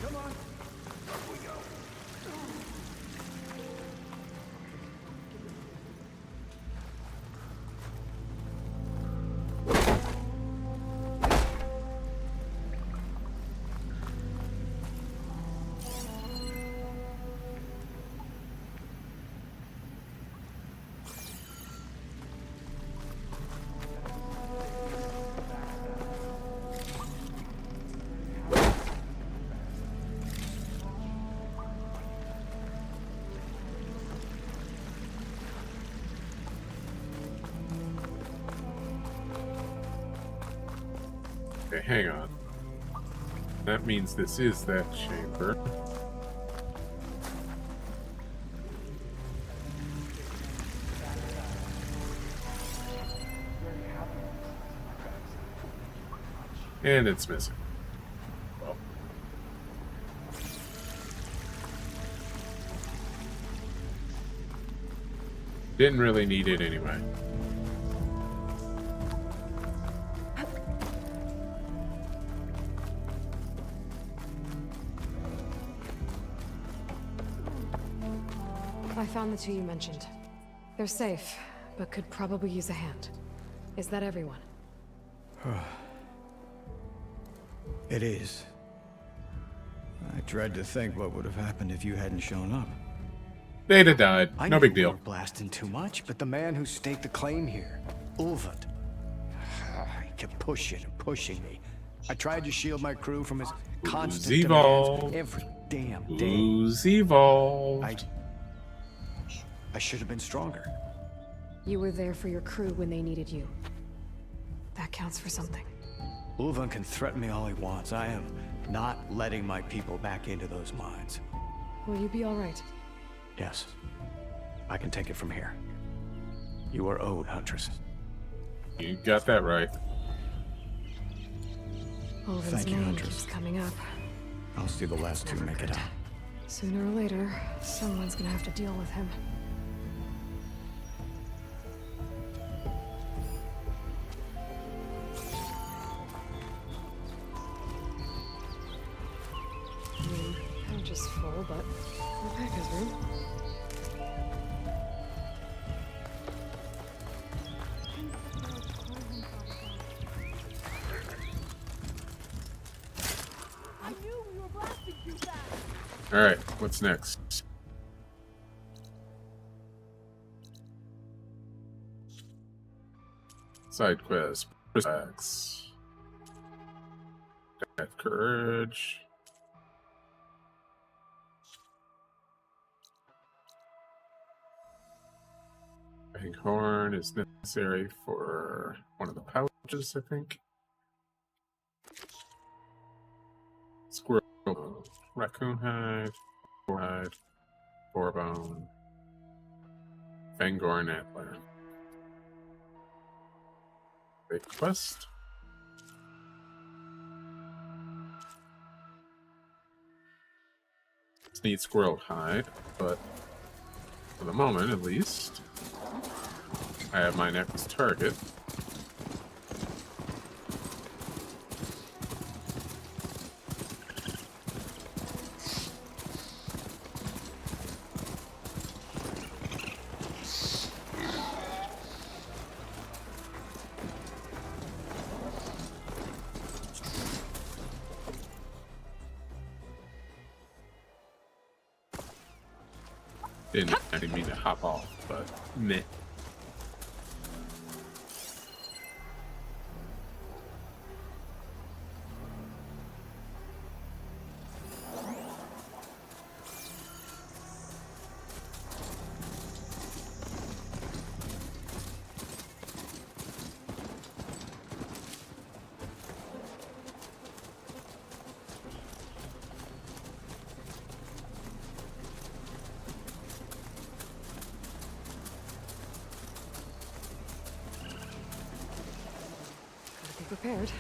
Come on. Okay, hang on. That means this is that chamber. And it's missing. Well. Didn't really need it anyway. I found the two you mentioned. They're safe, but could probably use a hand. Is that everyone? It is. I dread to think what would have happened if you hadn't shown up. Data died. No big deal. We were blasting too much, but the man who staked the claim here, Ulvund, he kept pushing and pushing me. I tried to shield my crew from his constant demands every damn day. Who's evolved? I should have been stronger. You were there for your crew when they needed you. That counts for something. Ulvund can threaten me all he wants. I am not letting my people back into those mines. Will you be all right? Yes. I can take it from here. You are owed, Huntress. You got that right. Ulvund's name keeps coming up. I'll see the last two make it out. Sooner or later, someone's gonna have to deal with him. I'm just full, but the pack has room. Alright, what's next? Side quest. Relax. Have courage. Horn is necessary for one of the pouches, I think. Squirrel, raccoon hide, boar bone, Fangor antler. Big quest. Just need squirrel hide, but For the moment, at least. I have my next target. I didn't mean to hop off, but meh. Be prepared.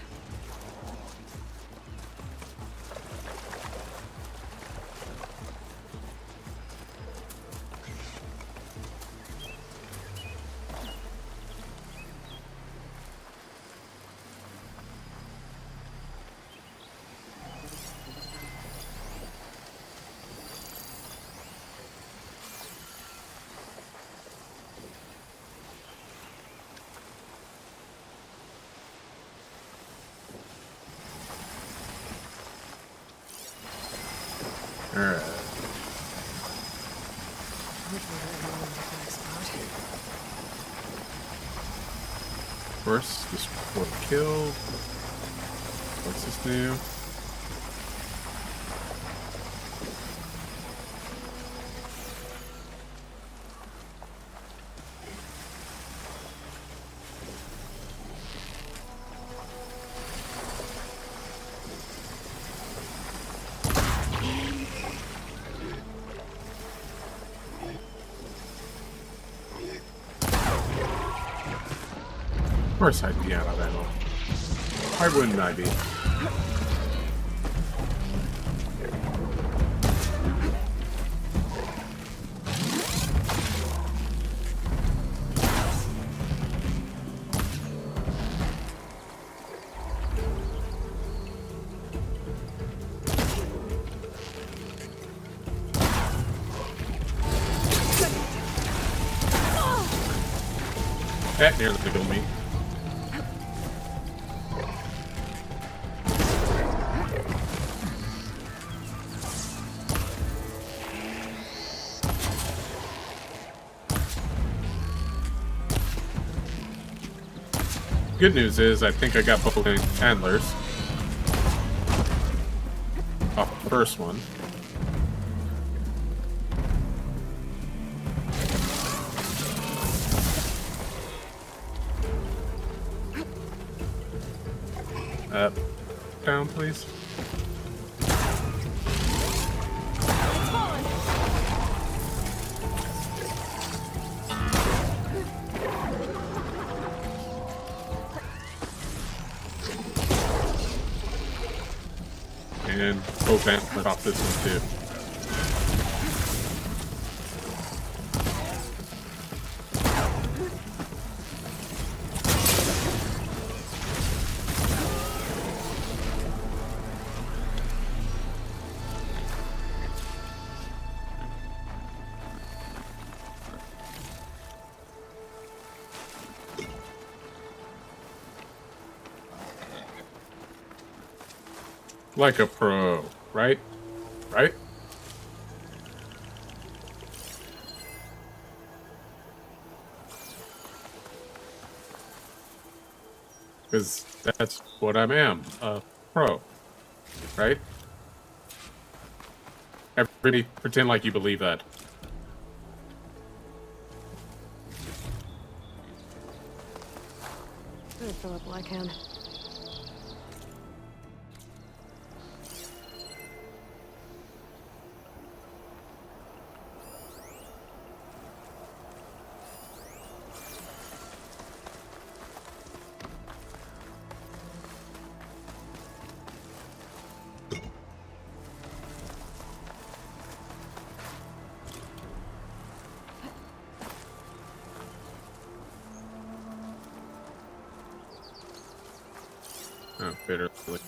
Alright. Of course, this will kill. What's this new? Of course I'd be out of ammo. Why wouldn't I be? That nearly killed me. Good news is, I think I got both antlers off the first one. Up, down, please. And both antlers off this one too. Like a pro, right? Right? Because that's what I am, a pro, right? Everybody pretend like you believe that. I'd fill up like him. Oh, bitterly.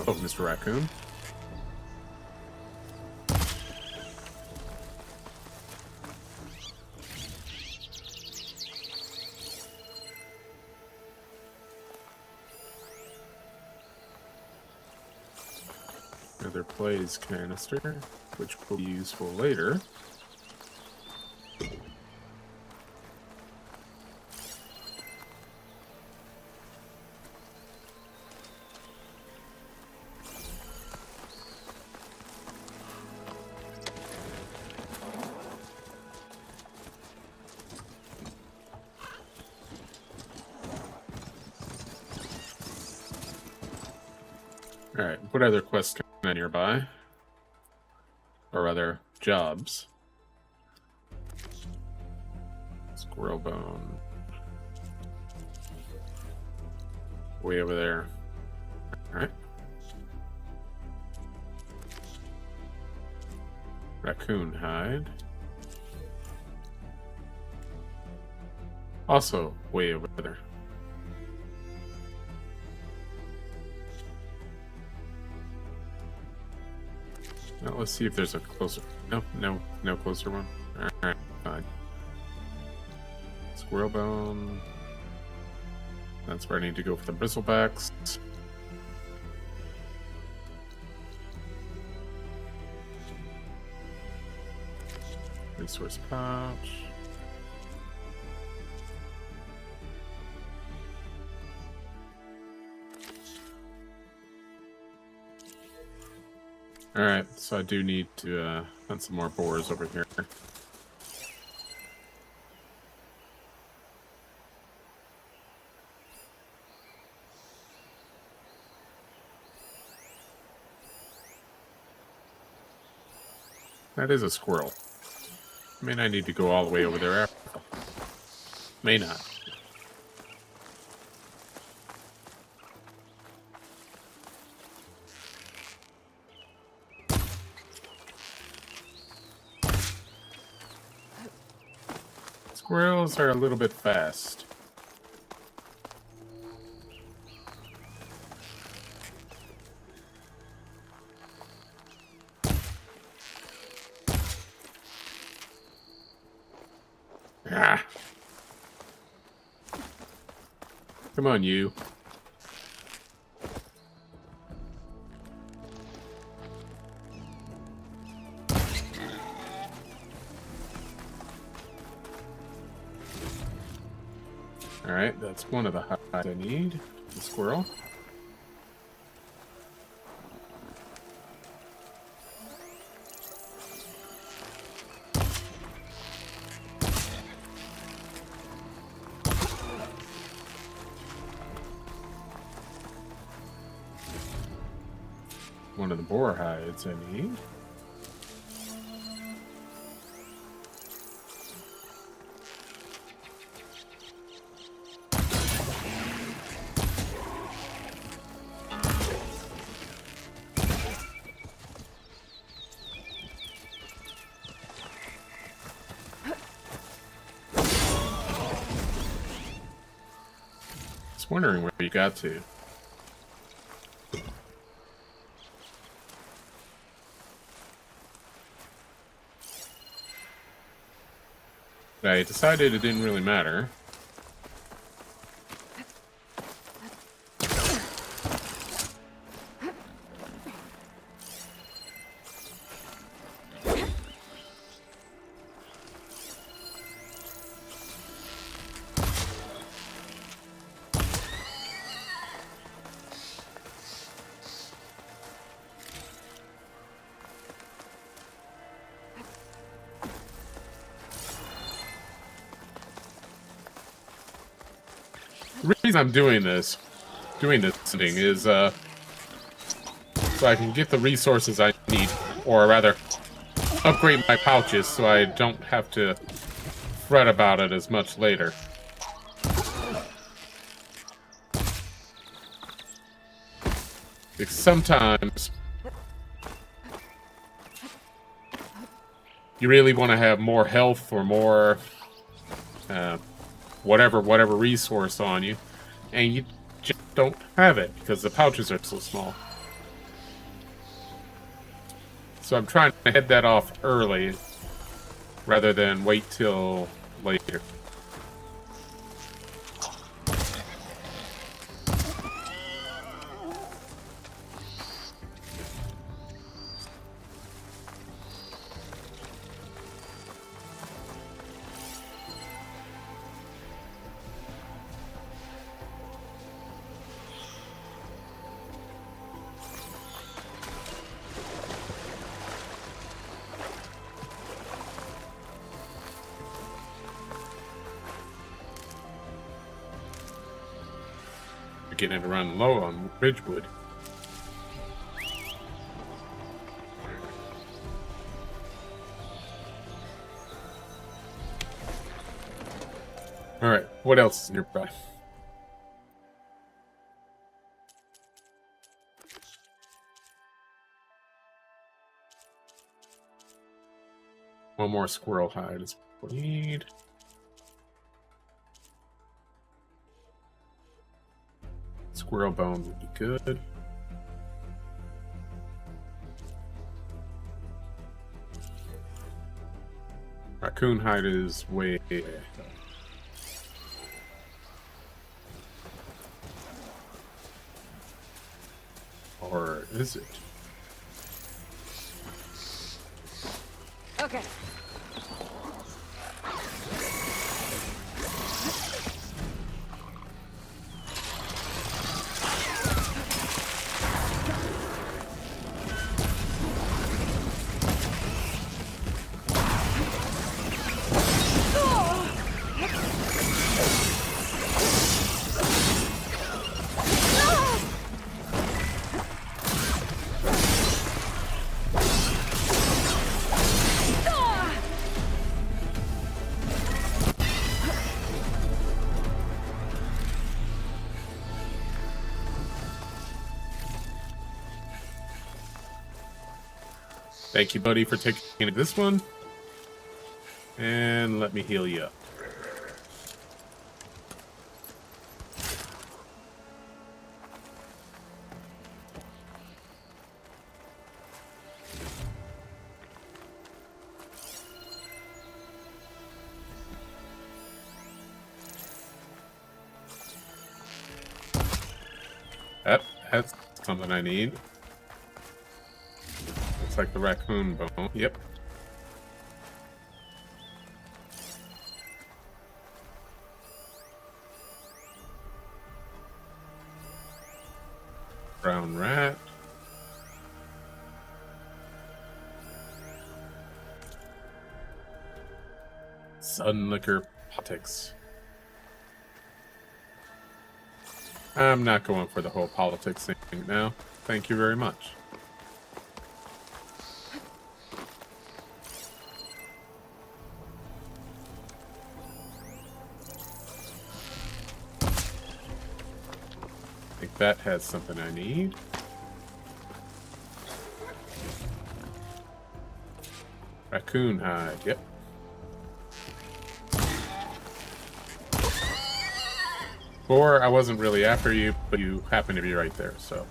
Oh, Mr. Raccoon. Another plays canister, which will be useful later. Alright, what other quests can I nearby? Or other jobs? Squirrel bone. Way over there. Alright. Raccoon hide. Also way over there. Now let's see if there's a closer. No closer one. Alright, fine. Squirrel bone. That's where I need to go for the bristlebacks. Resource pouch. Alright, so I do need to hunt some more boars over here. That is a squirrel. May not need to go all the way over there after all. May not. Squirrels are a little bit fast. Ah. Come on, you. Alright, that's one of the hides I need. The squirrel. One of the boar hides I need. Just wondering where you got to. I decided it didn't really matter. reason I'm doing this thing is so I can get the resources I need, or rather, upgrade my pouches so I don't have to fret about it as much later. Because sometimes you really want to have more health or more whatever resource on you, and you just don't have it because the pouches are so small. So I'm trying to head that off early rather than wait till later. Getting it to run low on Ridgewood. Alright, what else is nearby? One more squirrel hide is what we need. Squirrel bone would be good. Raccoon hide is way. Or is it? Okay. Thank you, buddy, for taking this one. And let me heal you up. That's something I need. Looks like the raccoon bone. Yep. Brown rat. Sun liquor politics. I'm not going for the whole politics thing now. Thank you very much. I think that has something I need. Raccoon hide, yep. Or I wasn't really after you, but you happen to be right there, so.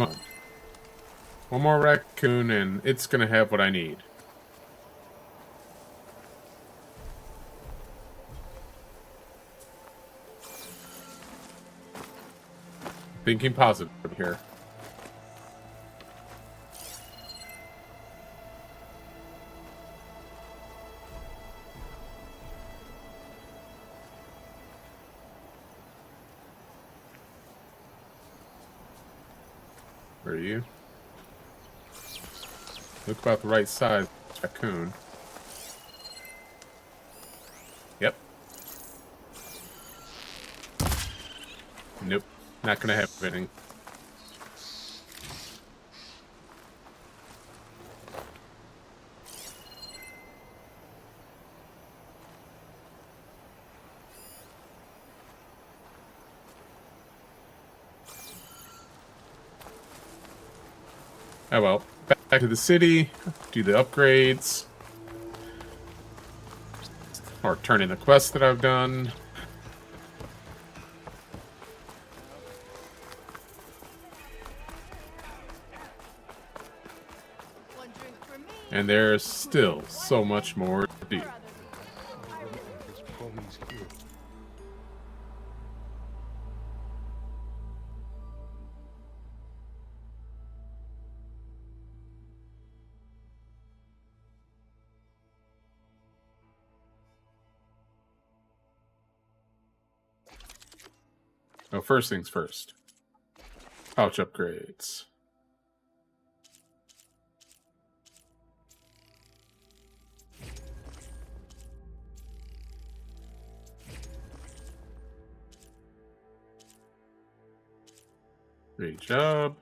Come on. One more raccoon and it's gonna have what I need. Thinking positive here. Where are you? Look about the right size, raccoon. Yep. Nope. Not gonna have anything. Oh well. Back to the city. Do the upgrades. Or turn in the quests that I've done. And there's still so much more to do. Oh, first things first. Pouch upgrades. Great job.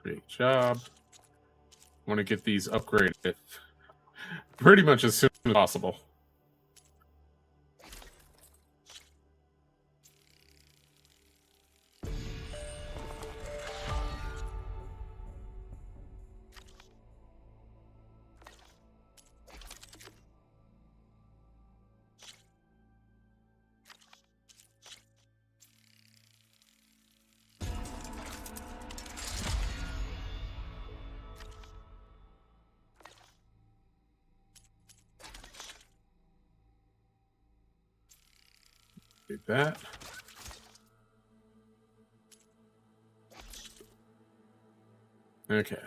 Great job. I want to get these upgraded pretty much as soon as possible. Take that. Okay.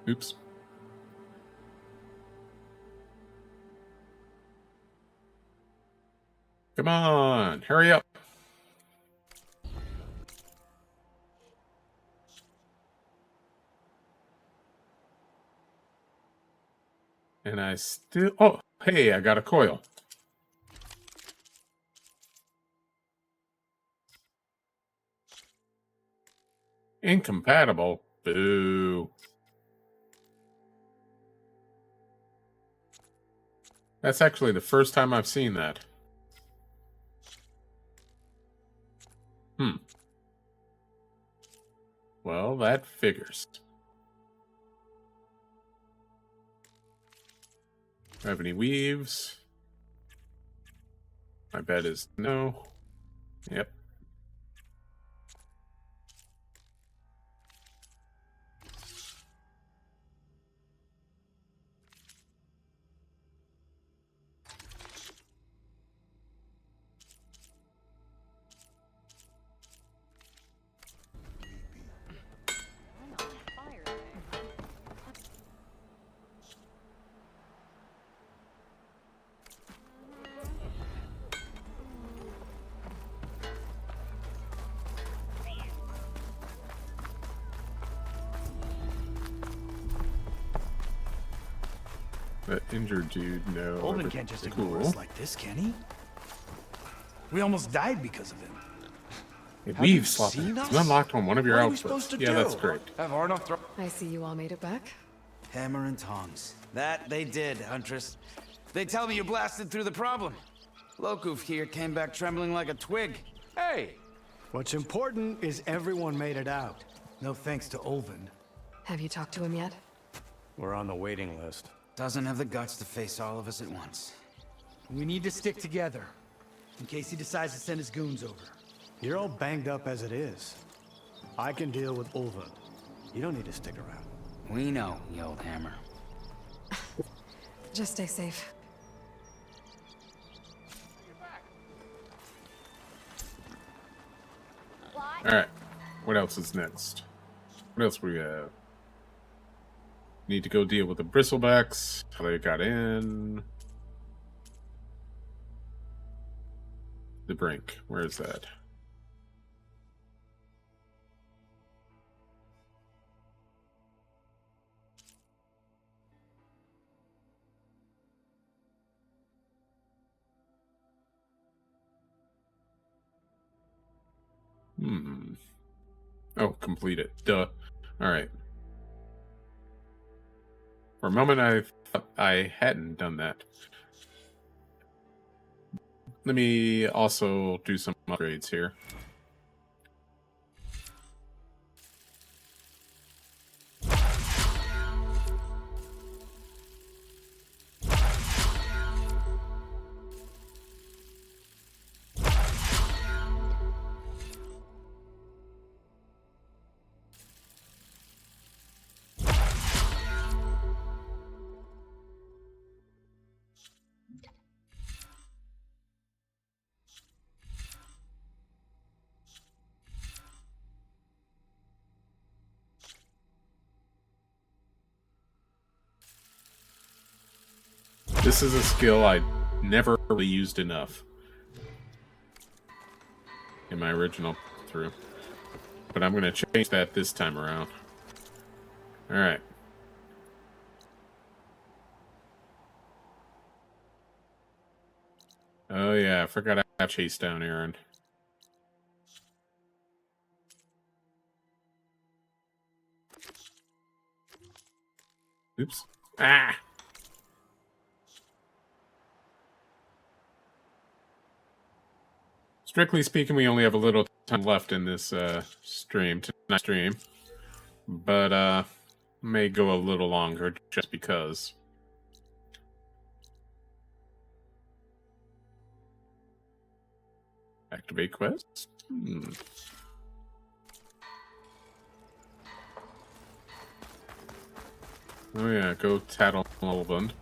Oops. Come on, hurry up. And I still... Oh, hey, I got a coil. Incompatible? Boo. That's actually the first time I've seen that. Well, that figures. Have any weaves? My bet is no. Yep. That injured dude, no. Ulvund can't just ignore cool. us like this, can he? We almost died because of him. Hey, weave slot. It's unlocked on one of your outputs. Yeah, that's great. I see you all made it back. Hammer and tongs. That they did, Huntress. They tell me you blasted through the problem. Lokuf here came back trembling like a twig. Hey! What's important is everyone made it out. No thanks to Ulvund. Have you talked to him yet? We're on the waiting list. Doesn't have the guts to face all of us at once. We need to stick together. In case he decides to send his goons over. You're all banged up as it is. I can deal with Ulvund. You don't need to stick around. We know, you old hammer. Just stay safe. Alright. What else is next? What else we have? Need to go deal with the bristlebacks. How they got in. The brink. Where is that? Oh, complete it. Duh. Alright. For a moment, I thought I hadn't done that. Let me also do some upgrades here. This is a skill I never really used enough in my original through. But I'm going to change that this time around. Alright. Oh yeah, I forgot I have chase down Aaron. Oops. Ah! Strictly speaking, we only have a little time left in this tonight's stream. But may go a little longer just because. Activate quests? Oh yeah, go tattle Ulvund.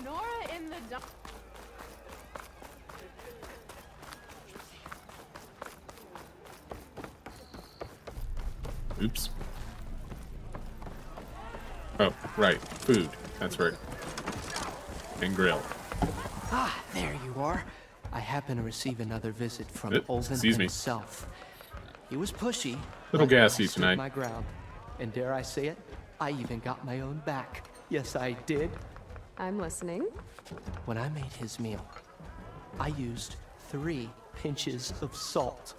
Nora in the dark. Oops. Oh, right. Food. That's right. And grill. Ah, there you are. I happen to receive another visit from Ulvund himself. He was pushy. Little but gassy I stood tonight. my ground. And dare I say it, I even got my own back. Yes, I did. I'm listening. When I made his meal, I used 3 pinches of salt.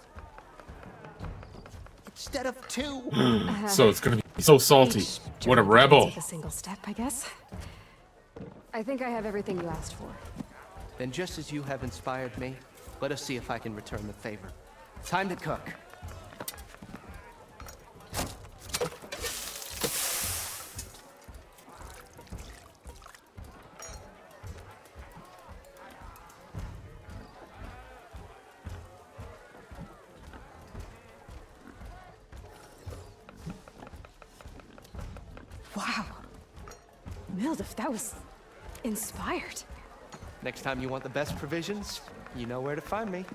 Instead of 2. So it's gonna be so salty. What a rebel. Take a single step, I guess. I think I have everything you asked for. Then just as you have inspired me, let us see if I can return the favor. Time to cook. Wow. Mildif, that was inspired. Next time you want the best provisions, you know where to find me.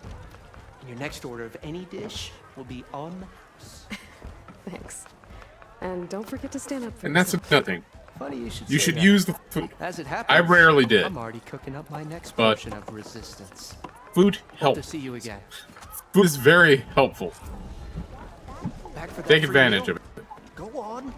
And your next order of any dish will be on us. Thanks. And don't forget to stand up for And that's another thing. Funny you should You say should that. use the food. As it happens, I rarely did. I'm already cooking up my next But portion of resistance. food Hope helps. to see you again. Food is very helpful. Back for that Take free advantage meal? of it. Go on,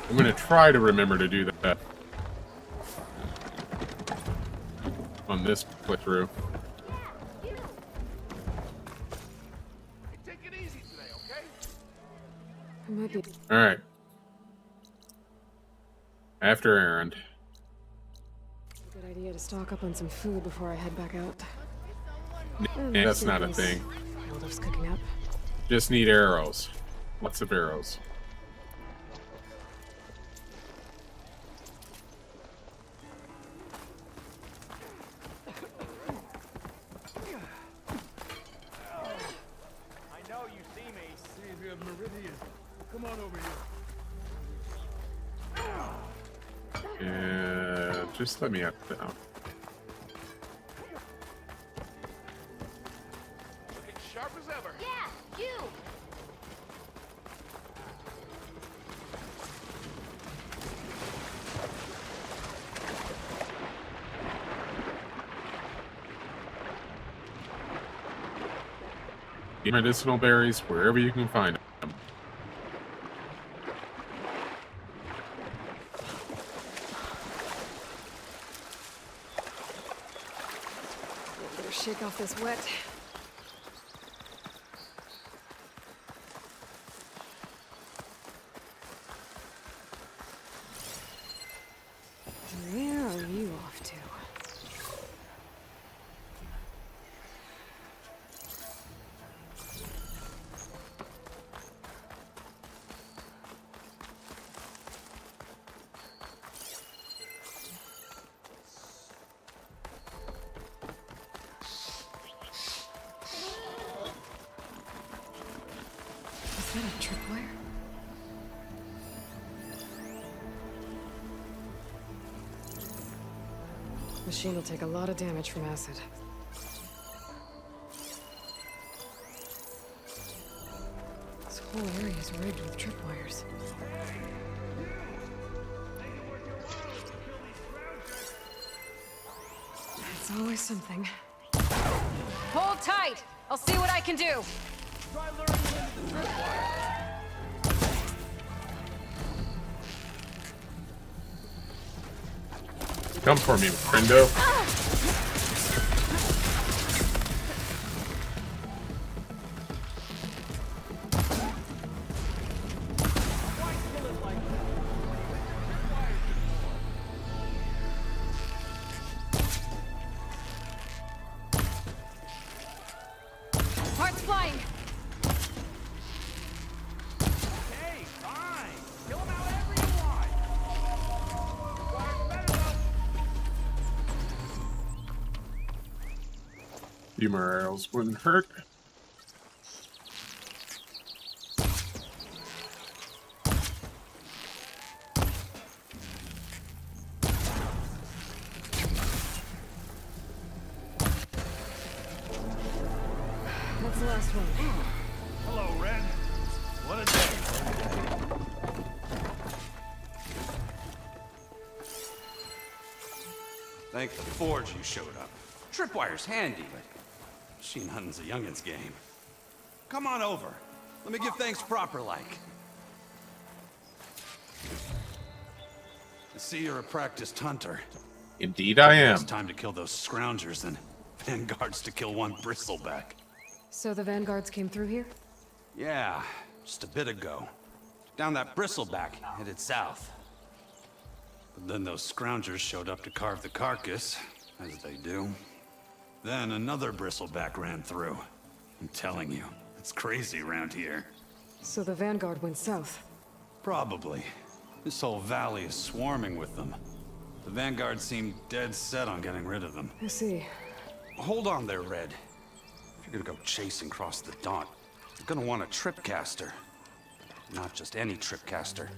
I'm gonna try to remember to do that on this playthrough. Take it easy. It might be. Alright. After errand. Good idea to stock up on some food before I head back out. Yeah, that's not a thing. Mildef's cooking up. Just need arrows. Lots of arrows. I know you see me. Savior of Meridian. Come on over here. Yeah, just let me up down. Looking sharp as ever. Yeah, you. Get medicinal berries wherever you can find them. Better shake off this wet. Where are you off to? Is that a tripwire? Machine will take a lot of damage from acid. This whole area is rigged with tripwires. It's always something. Hold tight. I'll see what I can do. Come for me, friendo. Parts flying. Hey, fine. Kill him however you want. Water's better though. Few more arrows wouldn't hurt. That's the last one. Hello, Red. What a day. Thank the Forge you showed up. Tripwire's handy, but machine hunting's a youngin's game. Come on over. Let me give thanks proper-like. I see you're a practiced hunter. Indeed I am. It's time to kill those scroungers and vanguards to kill one bristleback. So the vanguards came through here? Yeah, just a bit ago. Down that bristleback, headed south. But then those scroungers showed up to carve the carcass, as they do. Then another bristleback ran through. I'm telling you, it's crazy around here. So the vanguard went south? Probably. This whole valley is swarming with them. The vanguard seemed dead set on getting rid of them. I see. Hold on there, Red. If you're gonna go chasing across the Daunt, you're gonna want a tripcaster. Not just any tripcaster.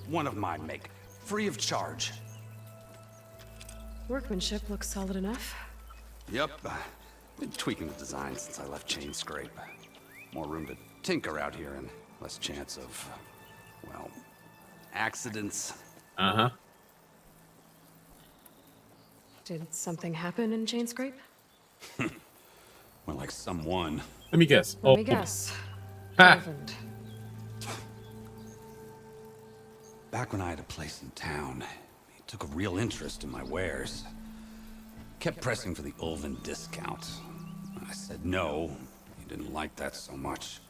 One of my make. Free of charge. Workmanship looks solid enough. Yep. Been tweaking the design since I left Chain Scrape. More room to tinker out here and less chance of, well, accidents. Uh-huh. Did something happen in Chain Scrape? Well, like someone. Let me guess. Let me guess. Ha! Ulvund. Back when I had a place in town, he took a real interest in my wares. Kept pressing for the Ulvund discount. I said no. He didn't like that so much.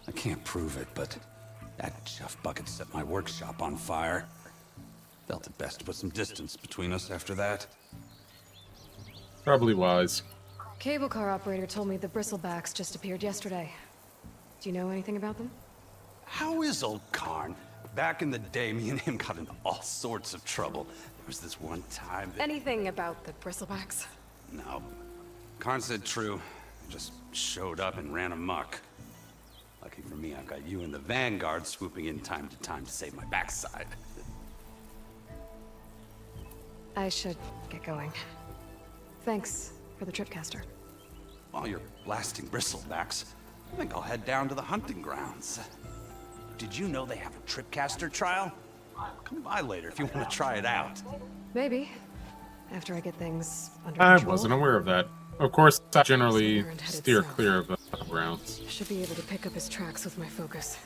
I can't prove it, but That chuff bucket set my workshop on fire. Felt it best to put some distance between us after that. Probably wise. Cable car operator told me the bristlebacks just appeared yesterday. Do you know anything about them? How is old Karn? Back in the day, me and him got into all sorts of trouble. There was this one time that... Anything about the bristlebacks? No. Karn said true. Just showed up and ran amok. Lucky for me, I've got you and the Vanguard swooping in time to save my backside. I should get going. Thanks for the tripcaster. While you're blasting bristlebacks, I think I'll head down to the hunting grounds. Did you know they have a tripcaster trial? Come by later if you want to try it out. Maybe. After I get things under I control. wasn't aware of that. Of course, I generally steer clear of the grounds. Should be able to pick up his tracks with my focus.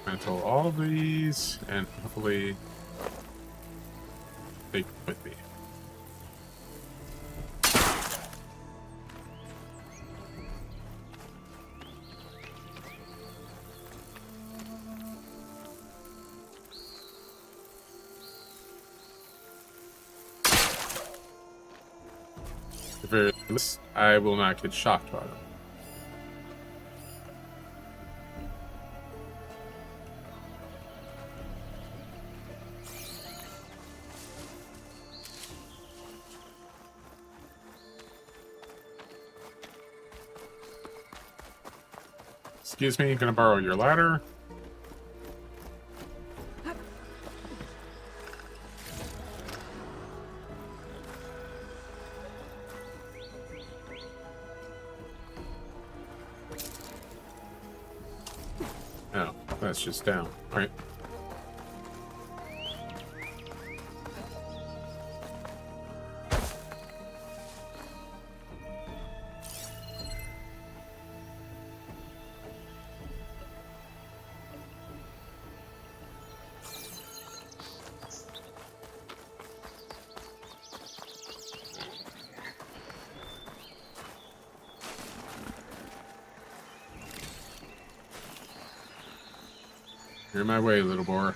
Until all of these, and hopefully take with me. At the very least, I will not get shocked by them. Excuse me, gonna borrow your ladder. Oh, that's just down. Alright. You're in my way, little boar.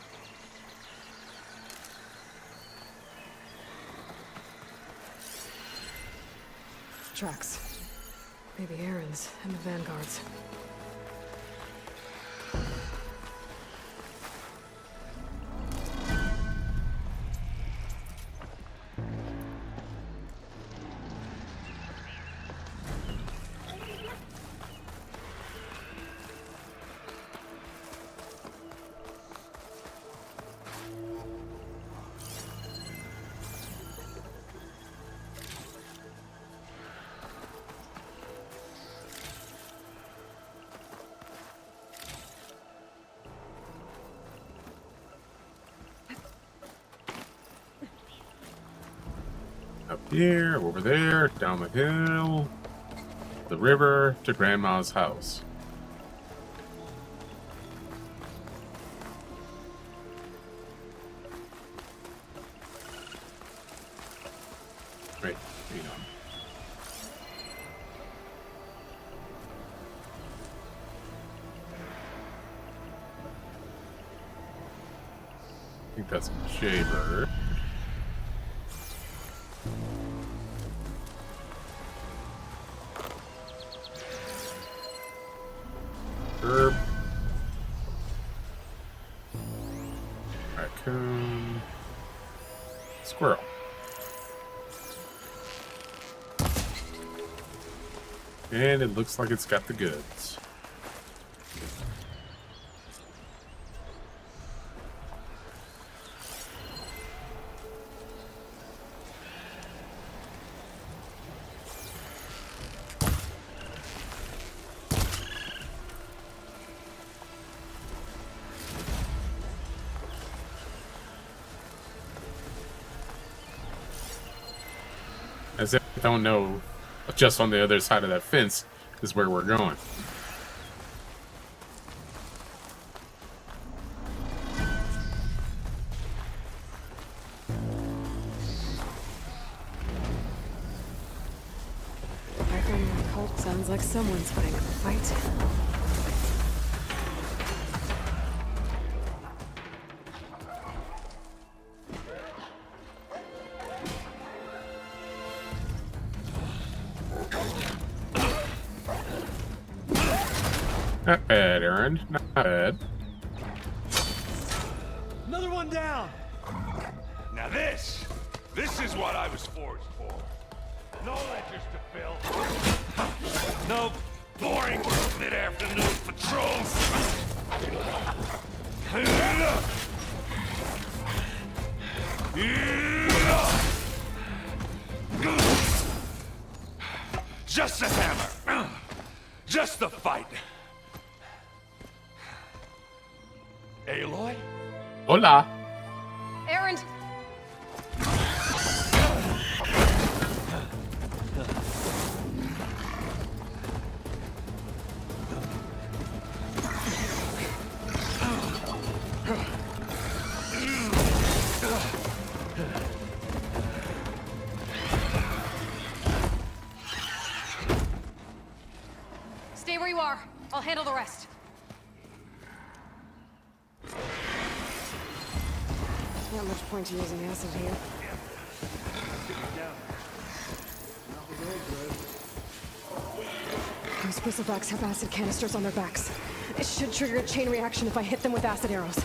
Tracks. Maybe Aaron's and the Vanguard's. Up here, over there, down the hill, the river, to Grandma's house. Wait, hang on. I think that's a jaybird. Herb. Raccoon. Squirrel. And it looks like it's got the goods. don't know. Just on the other side of that fence is where we're going. Python cult sounds like someone's putting up a fight. Not bad, Aaron. Not bad. Another one down! Now this is what I was forged for. No ledgers to fill. No boring mid-afternoon patrols. Just a hammer. Just the fight. Aloy? Hola. Aaron! Stay where you are. I'll handle the rest. Not much point to using acid here. Those bristlebacks have acid canisters on their backs. It should trigger a chain reaction if I hit them with acid arrows.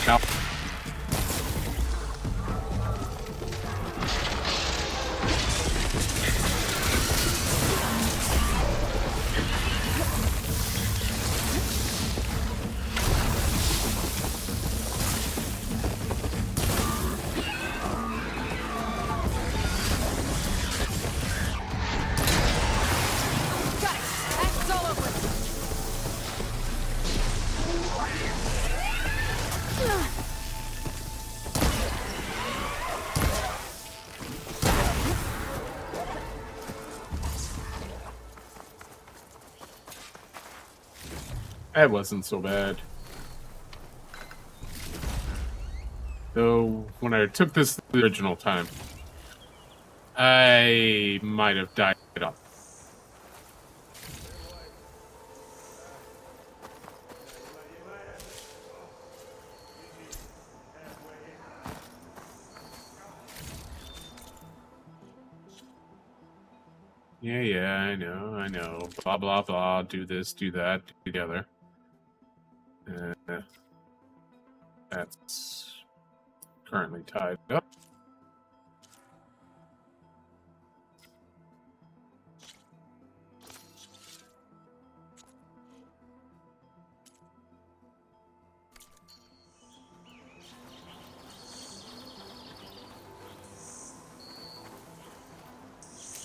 Now. Got it. Acid's all over. That wasn't so bad. Though, when I took this the original time, I might have died off. Yeah, I know. Blah, blah, blah. Do this, do that, do the other. That's currently tied up.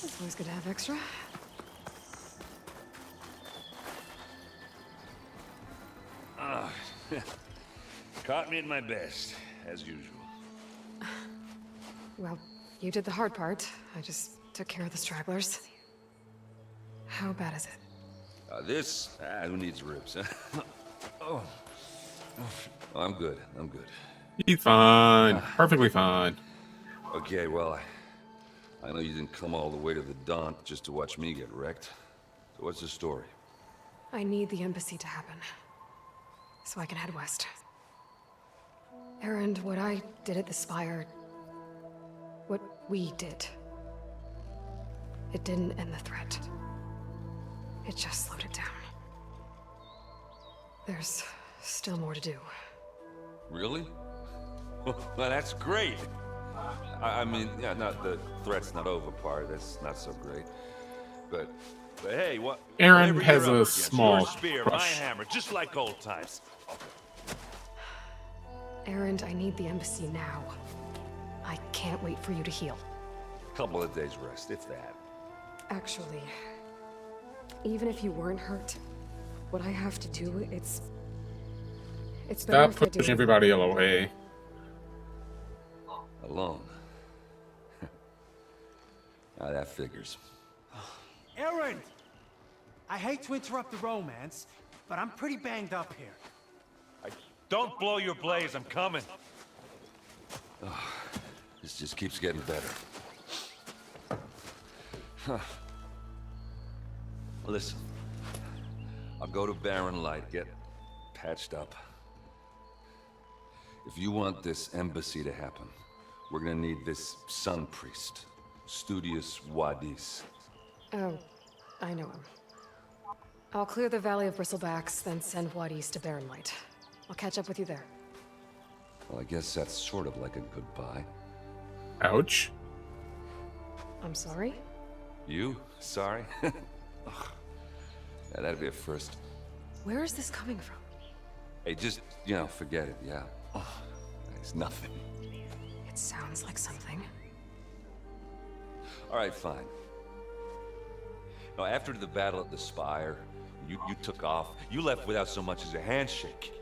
It's always good to have extra. Caught me at my best, as usual. Well, you did the hard part. I just took care of the stragglers. How bad is it? Who needs ribs? Oh, I'm good. He's fine. Perfectly fine. Okay, well, I know you didn't come all the way to the Daunt just to watch me get wrecked. So what's the story? I need the embassy to happen, so I can head west. Aaron, what I did at the Spire... what we did... it didn't end the threat. It just slowed it down. There's still more to do. Really? Well, that's great. I mean, yeah, not the threat's not over part. That's not so great. But hey, what? Aaron Whatever has you're a up against, small your spear, my crush. hammer, just like old times. Erend, I need the embassy now. I can't wait for you to heal. Couple of days rest, if that. Actually, even if you weren't hurt, what I have to do, it's better Stop if I do pushing it. everybody away. Alone. Ah, that figures. Erend! I hate to interrupt the romance, but I'm pretty banged up here. Don't blow your blaze, I'm coming. Oh, this just keeps getting better. Huh. Listen, I'll go to Barren Light, get patched up. If you want this embassy to happen, we're gonna need this sun priest, Studius Wadis. Oh, I know him. I'll clear the Valley of Bristlebacks, then send Wadis to Barren Light. I'll catch up with you there. Well, I guess that's sort of like a goodbye. Ouch. I'm sorry? You? Sorry? Ugh. Yeah, that'd be a first. Where is this coming from? Hey, just, forget it, yeah. Oh, it's nothing. It sounds like something. All right, fine. Now, after the battle at the Spire, you took off. You left without so much as a handshake.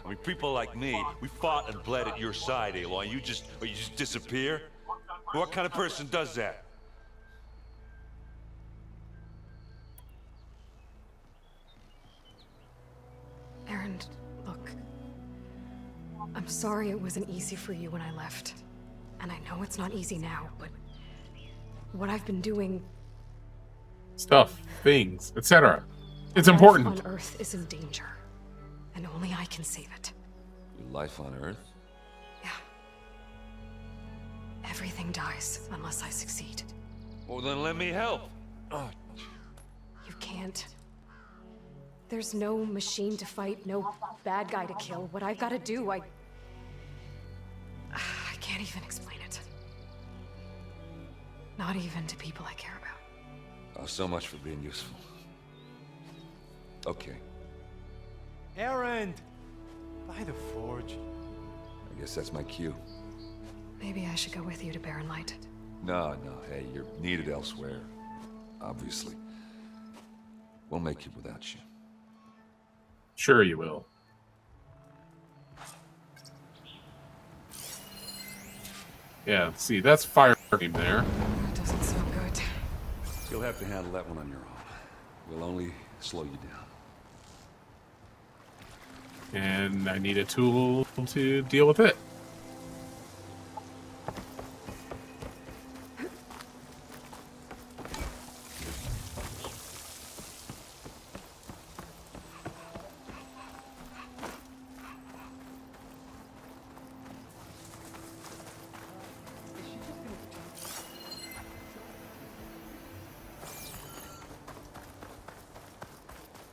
I mean, people like me, we fought and bled at your side, Aloy. You just disappear? What kind of person does that? Erend, look. I'm sorry it wasn't easy for you when I left. And I know it's not easy now, but what I've been doing... Stuff, things, etc. It's Life important. on Earth is in danger. And only I can save it. Your life on Earth? Yeah. Everything dies unless I succeed. Well, then let me help. Oh. You can't. There's no machine to fight, no bad guy to kill. What I've got to do, I can't even explain it. Not even to people I care about. Oh, so much for being useful. Okay, Erend! By the forge. I guess that's my cue. Maybe I should go with you to Barren Light. No, hey, you're needed elsewhere. Obviously. We'll make it without you. Sure you will. Yeah, see, that's fire team there. Doesn't sound good. You'll have to handle that one on your own. We'll only slow you down. And I need a tool to deal with it.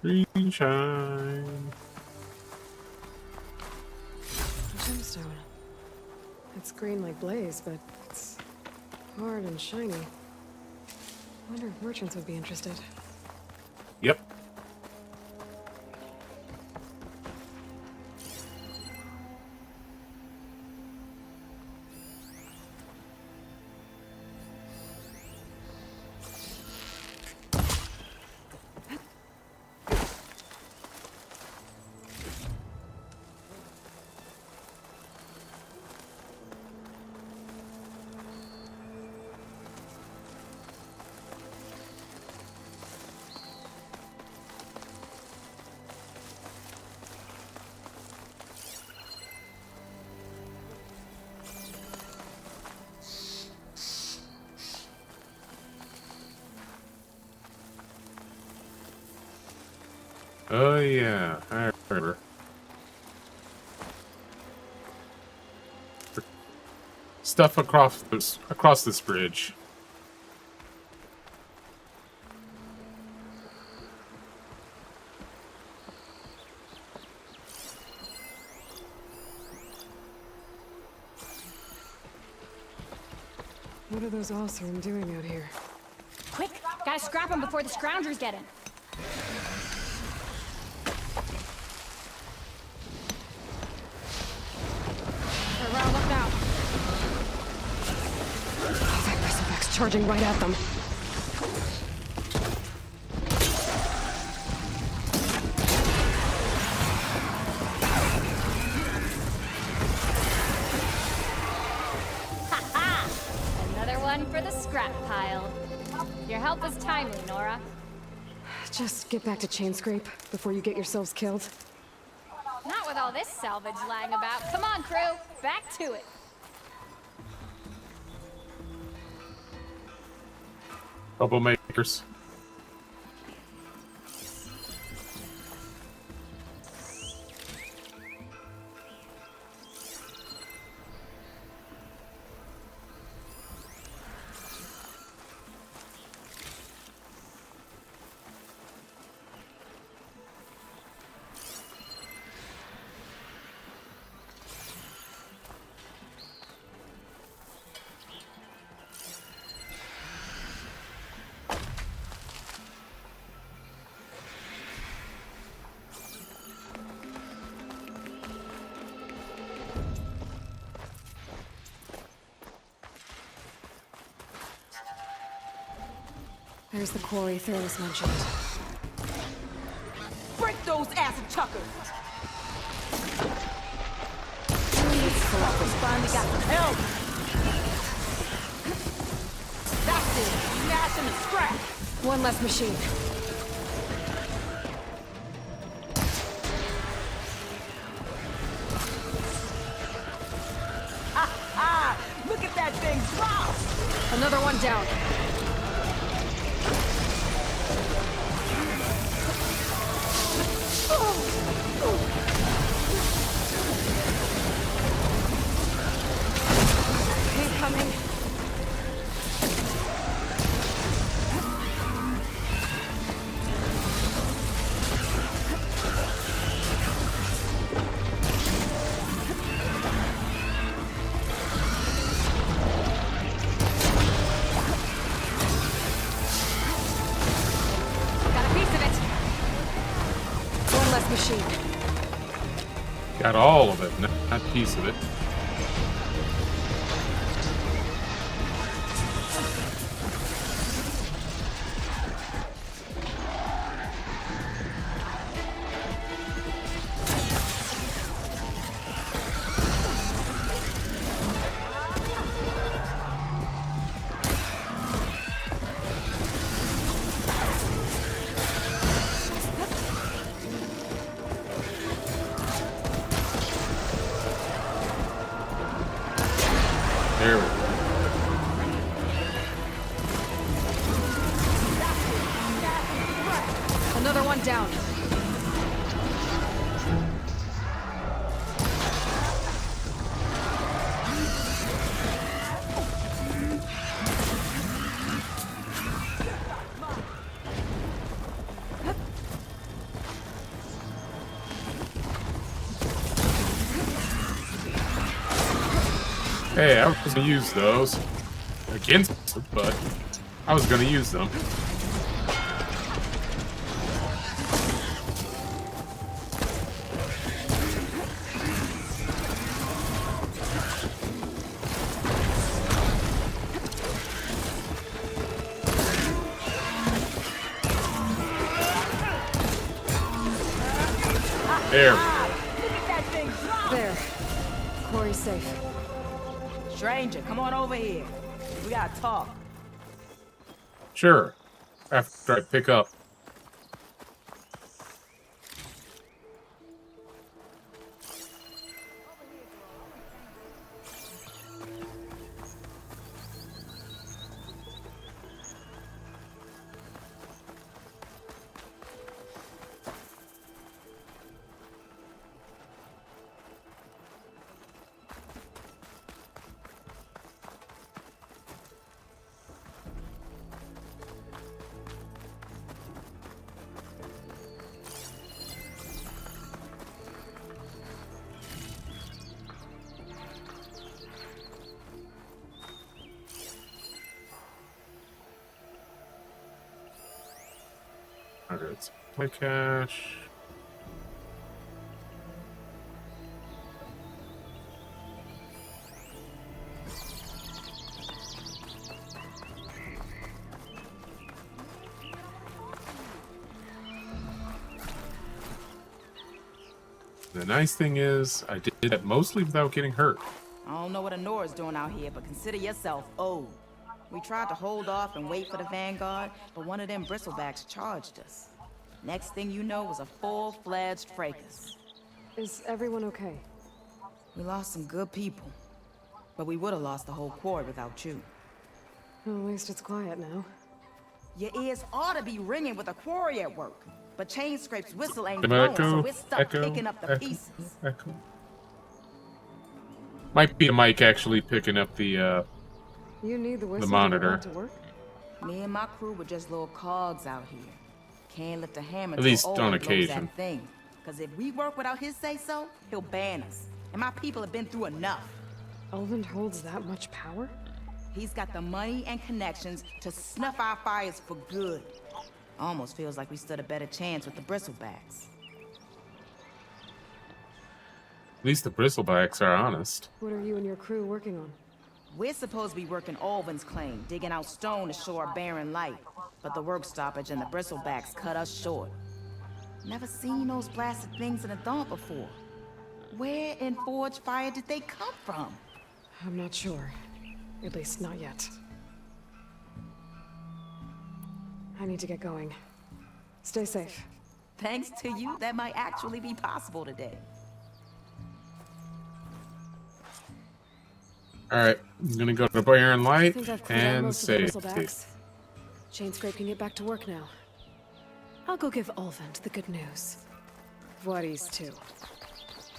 Green shine. Gemstone. It's green like blaze, but it's hard and shiny. I wonder if merchants would be interested. Yep. Oh yeah, I remember. Stuff across this bridge. What are those Allsworn doing out here? Quick! Gotta scrap him before the scroungers get him. Around, look now! Oh, that bristleback's charging right at them. Another one for the scrap pile. Your help was timely, Nora. Just get back to Chainscrape before you get yourselves killed. Not with all this salvage lying about. Come on, crew. Back to it. Troublemakers. There's the quarry Thurles mentioned. Break those acid chuckers! Fuckers finally got some help! That's it! Smash him and scrap! One less machine. Ha! Look at that thing drop! Another one down. Incoming. Got a piece of it. One less machine. Got all of it, not a piece of it. There we go. Another one down. Hey, I was gonna use those against it, but I was gonna use them. There. Look at that thing drop! There. Quarry's safe. Stranger, come on over here. We gotta talk. Sure. After I pick up. targets. Play cash. The nice thing is, I did that mostly without getting hurt. I don't know what Honora's doing out here, but consider yourself old. We tried to hold off and wait for the Vanguard, but one of them bristlebacks charged us. Next thing you know was a full-fledged fracas. Is everyone okay? We lost some good people, but we would have lost the whole quarry without you. Well, at least it's quiet now. Your ears ought to be ringing with a quarry at work, but Chainscrape's whistle ain't blowing, so we're stuck picking up the pieces. Echo. Might be a mic actually picking up the You need the whistle monitor. to work? Me and my crew were just little cogs out here. Can't lift a hammer At least till on Ulvund blows occasion. that thing. Cause if we work without his say-so, he'll ban us. And my people have been through enough. Ulvund holds that much power? He's got the money and connections to snuff our fires for good. Almost feels like we stood a better chance with the bristlebacks. At least the bristlebacks are honest. What are you and your crew working on? We're supposed to be working Ulvund's claim, digging out stone to show our barren light. But the work stoppage and the bristlebacks cut us short. Never seen those blasted things in a Daunt before. Where in Forge Fire did they come from? I'm not sure. At least not yet. I need to get going. Stay safe. Thanks to you, that might actually be possible today. Alright, I'm gonna go to Barren I Light think I've cleared out and most of the save. bristlebacks. Chainscrape can get back to work now. I'll go give Ulvund the good news. Vladis too.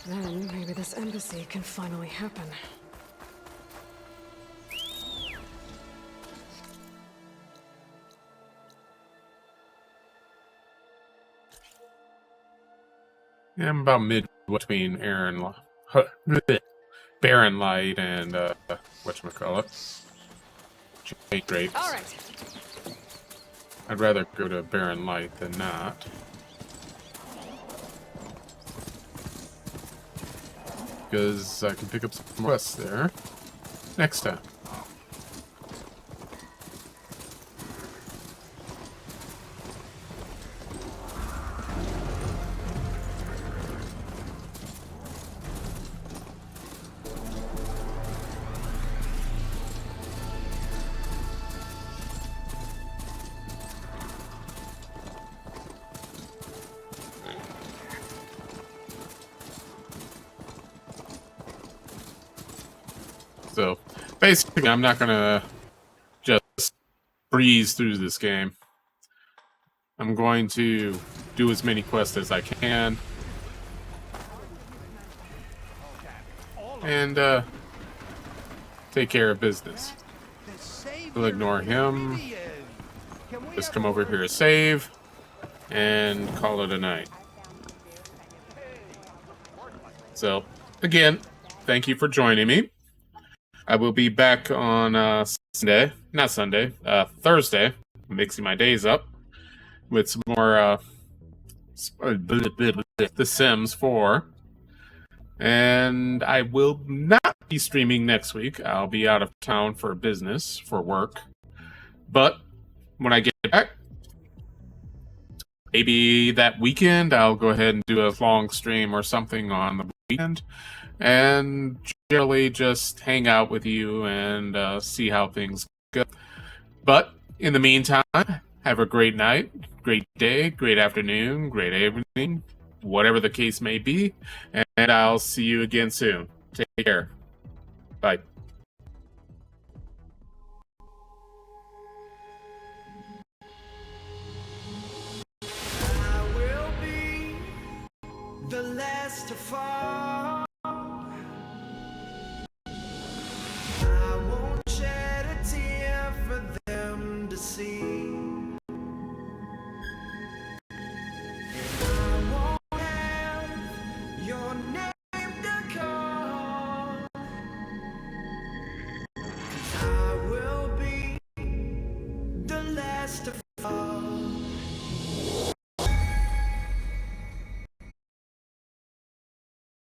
Then maybe this embassy can finally happen. Yeah, I'm about mid between Barren Light and whatchamacallit. Chainscrape. All right. I'd rather go to Barren Light than not. Because I can pick up some quests there next time. So, basically, I'm not gonna just breeze through this game. I'm going to do as many quests as I can. And, take care of business. We'll ignore him. Just come over here, save, and call it a night. So, again, thank you for joining me. I will be back on Thursday, mixing my days up with some more The Sims 4. And I will not be streaming next week. I'll be out of town for business, for work. But when I get back, maybe that weekend, I'll go ahead and do a long stream or something on the weekend. And generally just hang out with you and see how things go. But in the meantime, have a great night, great day, great afternoon, great evening, whatever the case may be. And I'll see you again soon. Take care. Bye. I will be the last to fall.